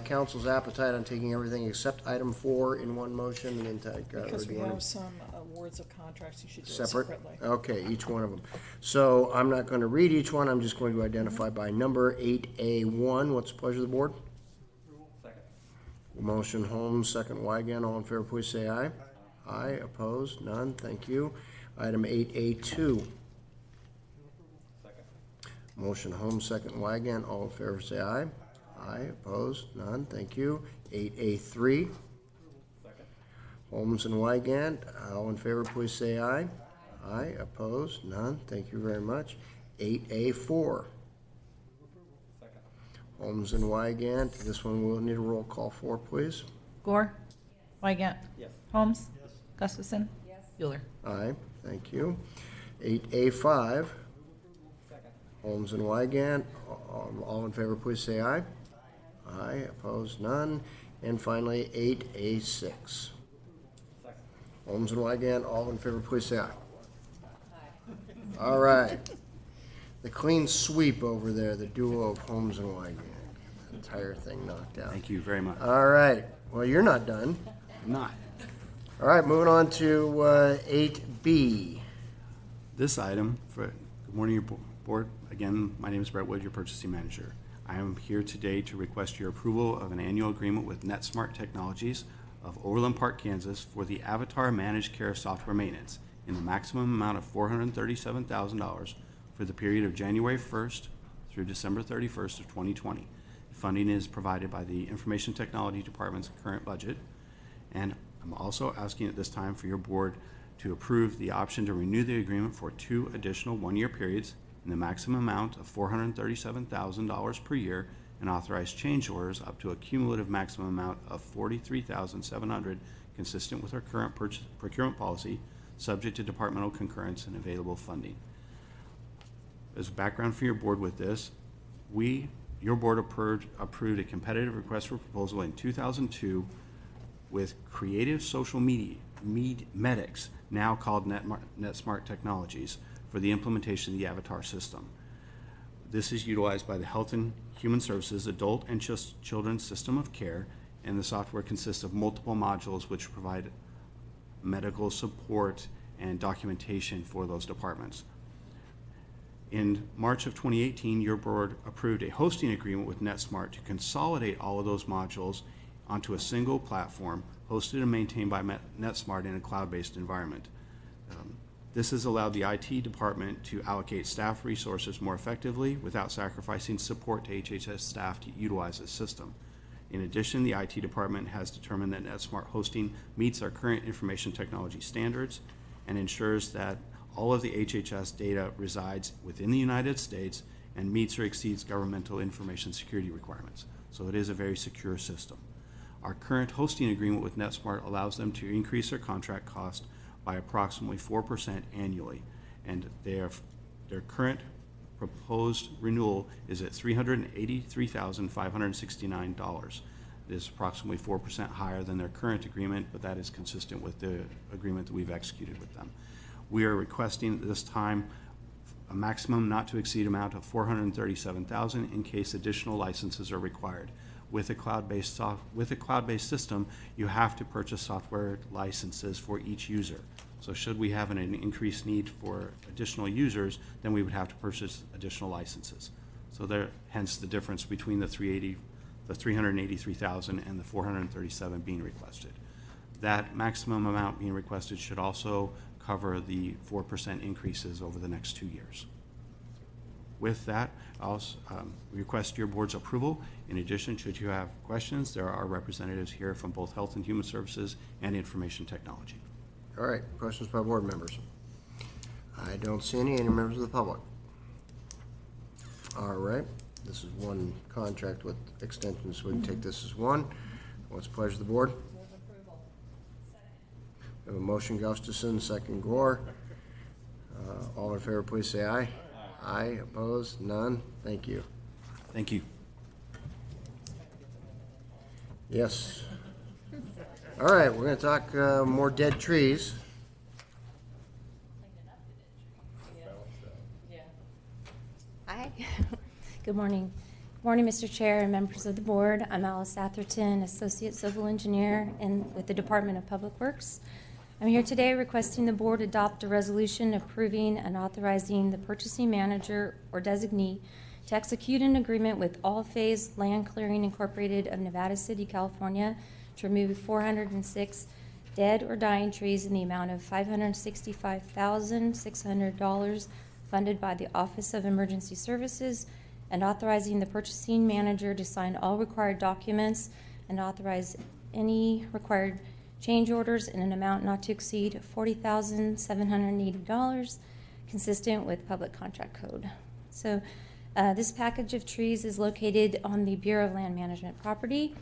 council's appetite on taking everything except item 4 in one motion and then take. Because we reviewing have some awards of contracts, you should do it separate? separately. Okay, each one of them. So I'm not going to read each one, I'm just going to identify by number. 8A1, what's the pleasure of the board? Motion Holmes, second Weigand, all in favor, please say aye. Aye, opposed, none, thank you. Item 8A2. Motion Holmes, second Weigand, all in favor, say aye. Aye, opposed, none, thank you. 8A3. Holmes and Weigand, all in favor, please say aye. Aye, opposed, none, thank you very much. 8A4. Holmes and Weigand, this one we'll need a roll call for, please. Gore? Wygant? Yes. Holmes? Yes. Gustafson? Yes. Euler? Aye, thank you. 8A5. Holmes and Weigand, all in favor, please say aye. Aye, opposed, none. And finally, 8A6. Holmes and Weigand, all in favor, please say aye. All right. The clean sweep over there, the duo of Holmes and Weigand. The entire thing knocked out. Thank you very much. All right. Well, you're not done. I'm not. All right, moving on to 8B. This item for, good morning, your board. Again, my name is Brett Wood, your purchasing manager. I am here today to request your approval of an annual agreement with NetSmart Technologies of Overland Park, Kansas for the Avatar Managed Care Software Maintenance in the maximum amount of $437,000 for the period of January 1st through December 31st of 2020. Funding is provided by the Information Technology Department's current budget. And I'm also asking at this time for your board to approve the option to renew the agreement for 2 additional one-year periods in the maximum amount of $437,000 per year and authorize change orders up to a cumulative maximum amount of $43,700 consistent with our current procurement policy, subject to departmental concurrence and available funding. As background for your board with this, your board approved a competitive request for proposal in 2002 with Creative Social Medics, now called NetSmart Technologies, for the implementation of the Avatar system. This is utilized by the Health and Human Services Adult and Children's System of Care, and the software consists of multiple modules which provide medical support and documentation for those departments. In March of 2018, your board approved a hosting agreement with NetSmart to consolidate all of those modules onto a single platform hosted and maintained by NetSmart in a cloud-based environment. This has allowed the IT department to allocate staff resources more effectively without sacrificing support to HHS staff to utilize this system. In addition, the IT department has determined that NetSmart hosting meets our current information technology standards and ensures that all of the HHS data resides within the United States and meets or exceeds governmental information security requirements. So it is a very secure system. Our current hosting agreement with NetSmart allows them to increase their contract cost by approximately 4% annually, and their current proposed renewal is at $383,569. It is approximately 4% higher than their current agreement, but that is consistent with the agreement that we've executed with them. We are requesting at this time a maximum not to exceed amount of $437,000 in case additional licenses are required. With a cloud-based system, you have to purchase software licenses for each user. So should we have an increased need for additional users, then we would have to purchase additional licenses. So hence the difference between the $383,000 and the $437,000 being requested. That maximum amount being requested should also cover the 4% increases over the next 2 years. With that, I'll request your board's approval. In addition, should you have questions, there are representatives here from both Health and Human Services and Information Technology. All right, questions by board members? I don't see any members of the public. All right, this is one contract with extensions, so we can take this as one. What's the pleasure of the board? We have a motion, Gustafson, second Gore. All in favor, please say aye. Aye, opposed, none, thank you. Thank you. Yes. All right, we're going to talk more dead trees. Hi. Good morning. Morning, Mr. Chair and members of the board. I'm Alice Atherton, Associate Civil Engineer with the Department of Public Works. I'm here today requesting the board adopt a resolution approving and authorizing the purchasing manager or designee to execute an agreement with All Phase Land Clearing Incorporated of Nevada City, California, to remove 406 dead or dying trees in the amount of $565,600 funded by the Office of Emergency Services, and authorizing the purchasing manager to sign all required documents and authorize any required change orders in an amount not to exceed $40,780, consistent with Public Contract Code. So this package of trees is located on the Bureau of Land Management property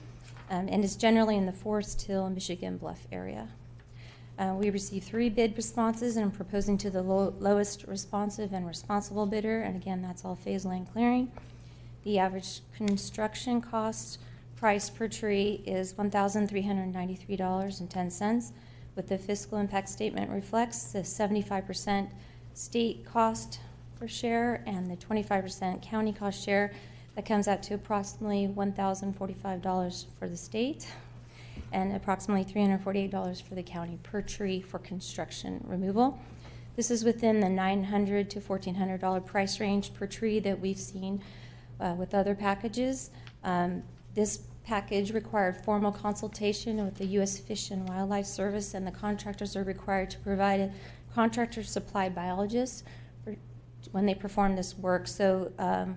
and is generally in the Forest Hill and Michigan Bluff area. We received 3 bid responses, and I'm proposing to the lowest responsive and responsible bidder, and again, that's All Phase Land Clearing. The average construction cost price per tree is $1,393.10, with the fiscal impact statement reflects the 75% state cost per share and the 25% county cost share. That comes out to approximately $1,045 for the state and approximately $348 for the county per tree for construction removal. This is within the $900 to $1,400 price range per tree that we've seen with other packages. This package required formal consultation with the U.S. Fish and Wildlife Service, and the contractors are required to provide a contractor-supplied biologist when they perform this work. So I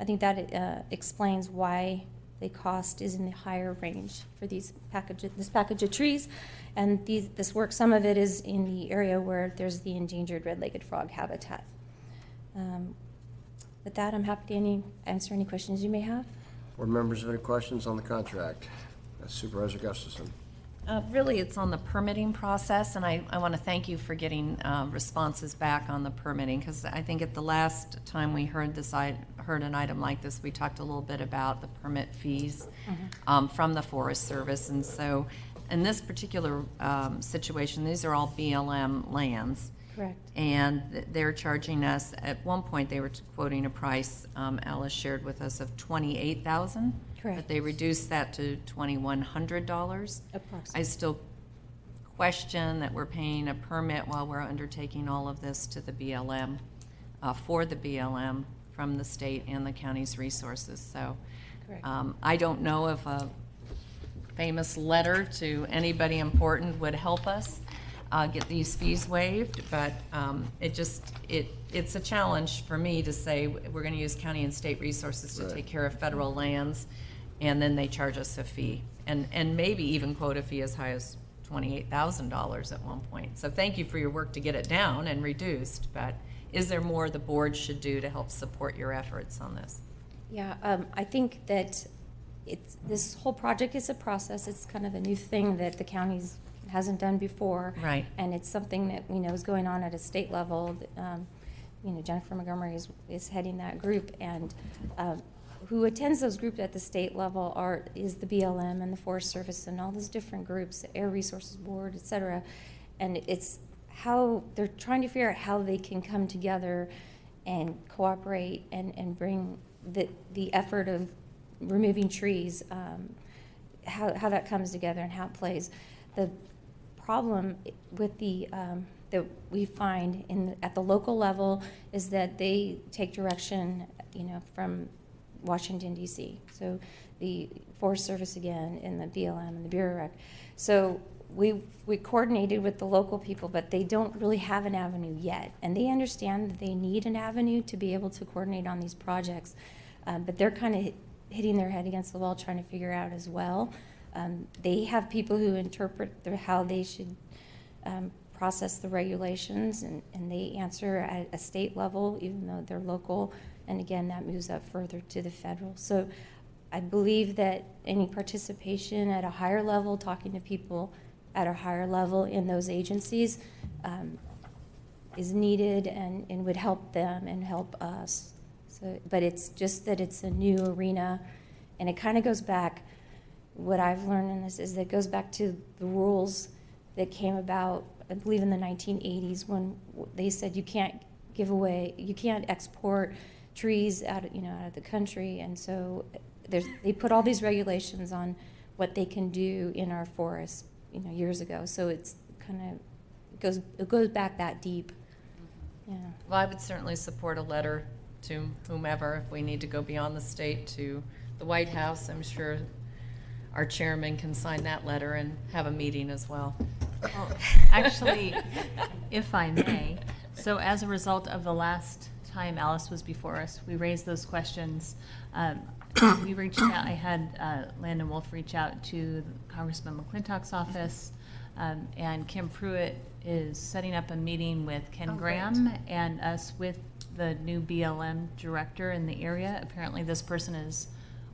think that explains why the cost is in the higher range for this package of trees. And this work, some of it is in the area where there's the endangered red-legged frog habitat. With that, I'm happy to answer any questions you may have. Board members have any questions on the contract? Supervisor Gustafson. Really, it's on the permitting process, and I want to thank you for getting responses back on the permitting, because I think at the last time we heard an item like this, we talked a little bit about the permit fees from the Forest Service. And so in this particular situation, these are all BLM lands. Correct. And they're charging us, at one point they were quoting a price, Alice shared with us, of $28,000. Correct. But they reduced that to $2,100. Approximately. I still question that we're paying a permit while we're undertaking all of this to the BLM, for the BLM from the state and the county's resources. So I don't know if a famous letter to anybody important would help us get these fees waived, but it's a challenge for me to say we're going to use county and state resources to take care of federal lands, and then they charge us a fee, and maybe even quote a fee as high as $28,000 at one point. So thank you for your work to get it down and reduced, but is there more the board should do to help support your efforts on this? Yeah, I think that this whole project is a process. It's kind of a new thing that the county's hasn't done before. Right. And it's something that we know is going on at a state level. Jennifer Montgomery is heading that group, and who attends those groups at the state level is the BLM and the Forest Service and all those different groups, the Air Resources Board, et cetera. And it's how they're trying to figure out how they can come together and cooperate and bring the effort of removing trees, how that comes together and how it plays. The problem with that we find at the local level is that they take direction, from Washington, D.C. So the Forest Service again, and the BLM and the Bureau of Rec. So we coordinated with the local people, but they don't really have an avenue yet. And they understand that they need an avenue to be able to coordinate on these projects. But they're kind of hitting their head against the wall trying to figure out as well. They have people who interpret how they should process the regulations, and they answer at a state level, even though they're local. And again, that moves up further to the federal. So I believe that any participation at a higher level, talking to people at a higher level in those agencies, is needed and would help them and help us. So, but it's just that it's a new arena, and it kind of goes back. What I've learned in this is that it goes back to the rules that came about, I believe, in the 1980s, when they said you can't give away, you can't export trees out of the country, and so they put all these regulations on what they can do in our forests, years ago. So it's kind of it goes back that deep. Yeah. Well, I would certainly support a letter to whomever if we need to go beyond the state to the White House. I'm sure our chairman can sign that letter and have a meeting as well. Well, actually, if I may, so as a result of the last time Alice was before us, we raised those questions. We reached out, I had Landon Wolf reach out to Congressman McClintock's office, and Kim Pruitt is setting up a meeting with Ken Graham and us with the new BLM director in the area. Apparently this person is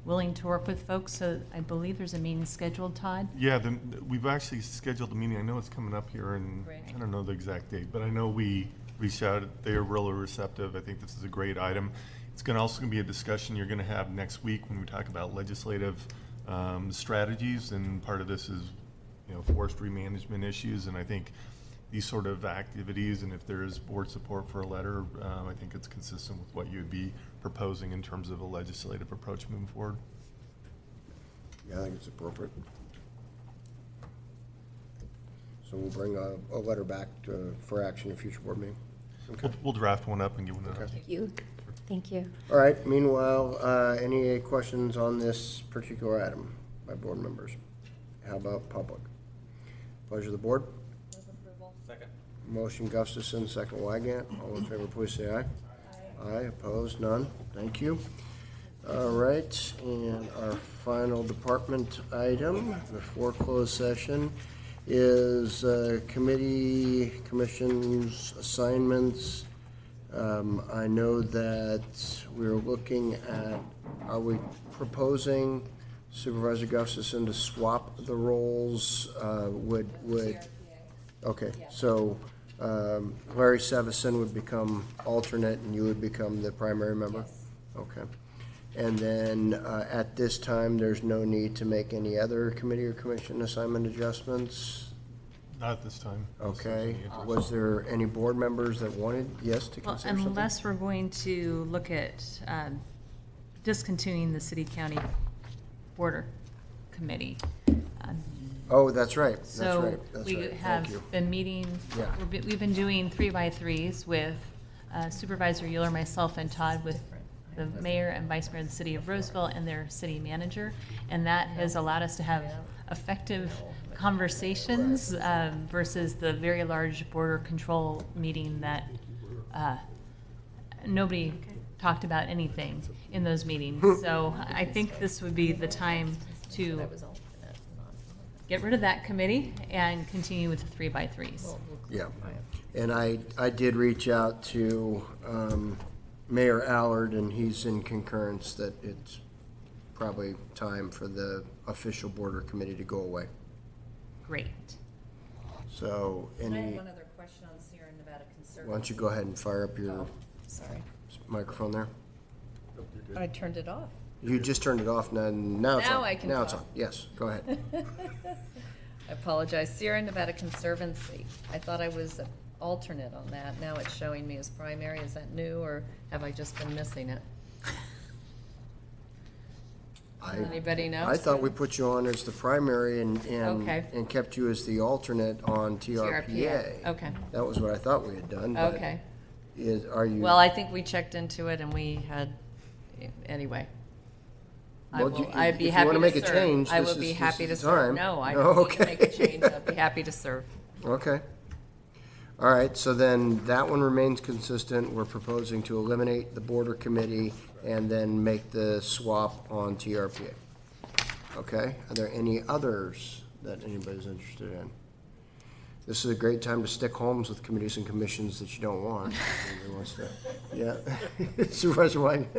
willing to work with folks, so I believe there's a meeting scheduled, Todd? Yeah, we've actually scheduled a meeting. I know it's coming up here, and I don't know the exact date, but I know we reached out. They are really receptive. I think this is a great item. It's also going to be a discussion you're going to have next week when we talk about legislative strategies, and part of this is, forestry management issues, and I think these sort of activities, and if there is board support for a letter, I think it's consistent with what you'd be proposing in terms of a legislative approach moving forward. Yeah, I think it's appropriate. So we'll bring a letter back for action in a future board meeting. Okay. We'll draft one up and give one out. Thank you. Thank you. All right, meanwhile, any questions on this particular item by board members? How about public? Pleasure of the board. Second. Motion Gustafson, second Wygant. All in favor, please say aye. Aye, opposed, none. Thank you. All right, and our final department item before closed session is committee, commissions, assignments. I know that we're looking at, are we proposing Supervisor Gustafson to swap the roles? Okay, so Larry Sevison would become alternate and you would become the primary member? Yes. Okay. And then at this time, there's no need to make any other committee or commission assignment adjustments? Not at this time. Okay. Was there any board members that wanted, yes, to Well, consider something? unless we're going to look at discontinuing the city-county border committee. Oh, that's right, that's So right, that's we right. have Thank you. been meeting, Yeah. we've been doing 3x3s with Supervisor Euler, myself, and Todd with the mayor and vice mayor of the city of Roseville and their city manager. And that has allowed us to have effective conversations versus the very large border control meeting that nobody talked about anything in those meetings. So I think this would be the time to get rid of that committee and continue with the 3x3s. Yeah, and I did reach out to Mayor Allard, and he's in concurrence that it's probably time for the official border committee to go away. Great. So, I have any, one other question on Sierra Nevada Conservancy. why don't you go ahead and fire up your Sorry, microphone there? I turned it off. You just turned it off, now it's on. Now I can Now it's talk. on, yes, go ahead. I apologize. Sierra Nevada Conservancy. I thought I was an alternate on that. Now it's showing me as primary. Is that new, or have I just been missing it? Anybody know? I thought we put you on as the primary and Okay. kept you as the alternate on TRPA. Okay. That was what I thought we had done. but Okay. Are you? Well, I think we checked into it and we had, anyway. Well, I'd be if you happy wanna to make a serve. change, I this would is- be this happy is to the serve. time. No, I Oh, don't need to okay. make a change. I'd be happy to serve. Okay. All right, so then that one remains consistent. We're proposing to eliminate the border committee and then make the swap on TRPA. Okay, are there any others that anybody's interested in? This is a great time to stick Holmes with committees and commissions that you don't want. Anybody wants to- Yeah. Supervisor White?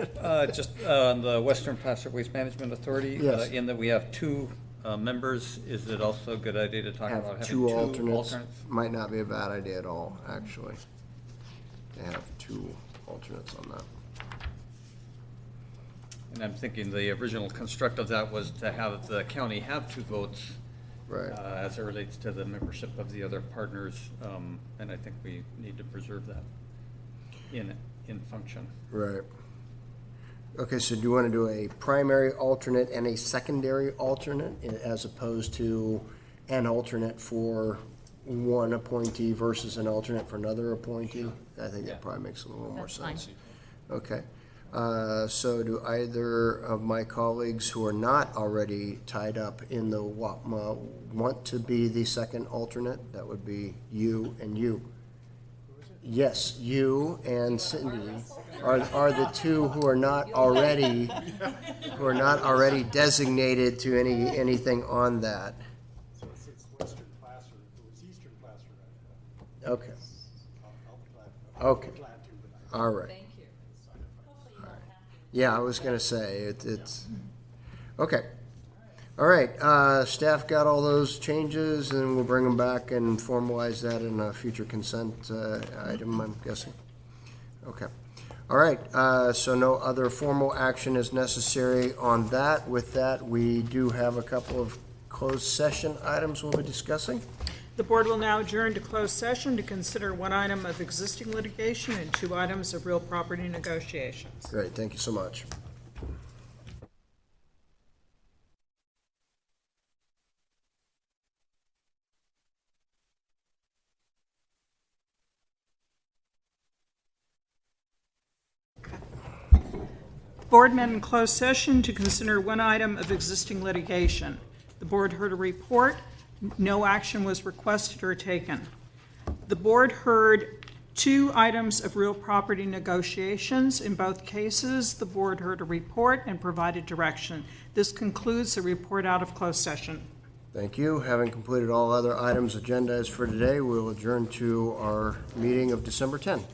Just on the Western Placer Waste Management Authority, Yes. in that we have two members, is it also a good idea to talk about Have having two two alternates. alternates? Might not be a bad idea at all, actually. They have two alternates on that. And I'm thinking the original construct of that was to have the county have two votes. Right. As it relates to the membership of the other partners, and I think we need to preserve that in function. Right. Okay, so do you want to do a primary alternate and a secondary alternate as opposed to an alternate for one appointee versus an alternate for another appointee? I think that probably makes a little more sense. Okay. So do either of my colleagues who are not already tied up in the WAPMA want to be the second alternate? That would be you and you. Yes, you and Cindy are the two who are not already designated to anything on that. So it's Western Placer, if it was Eastern Placer, Okay. I'll Okay. be glad to, but All right. Thank you. Yeah, I was gonna say, it's, okay. All right, staff got all those changes, and we'll bring them back and formalize that in a future consent item, I'm guessing. Okay. All right, so no other formal action is necessary on that. With that, we do have a couple of closed session items we'll be discussing. The board will now adjourn to closed session to consider one item of existing litigation and 2 items of real property negotiations. Great, thank you so much. Board met in closed session to consider one item of existing litigation. The board heard a report. No action was requested or taken. The board heard 2 items of real property negotiations. In both cases, the board heard a report and provided direction. This concludes the report out of closed session. Thank you. Having completed all other items agendized for today, we'll adjourn to our meeting of December 10.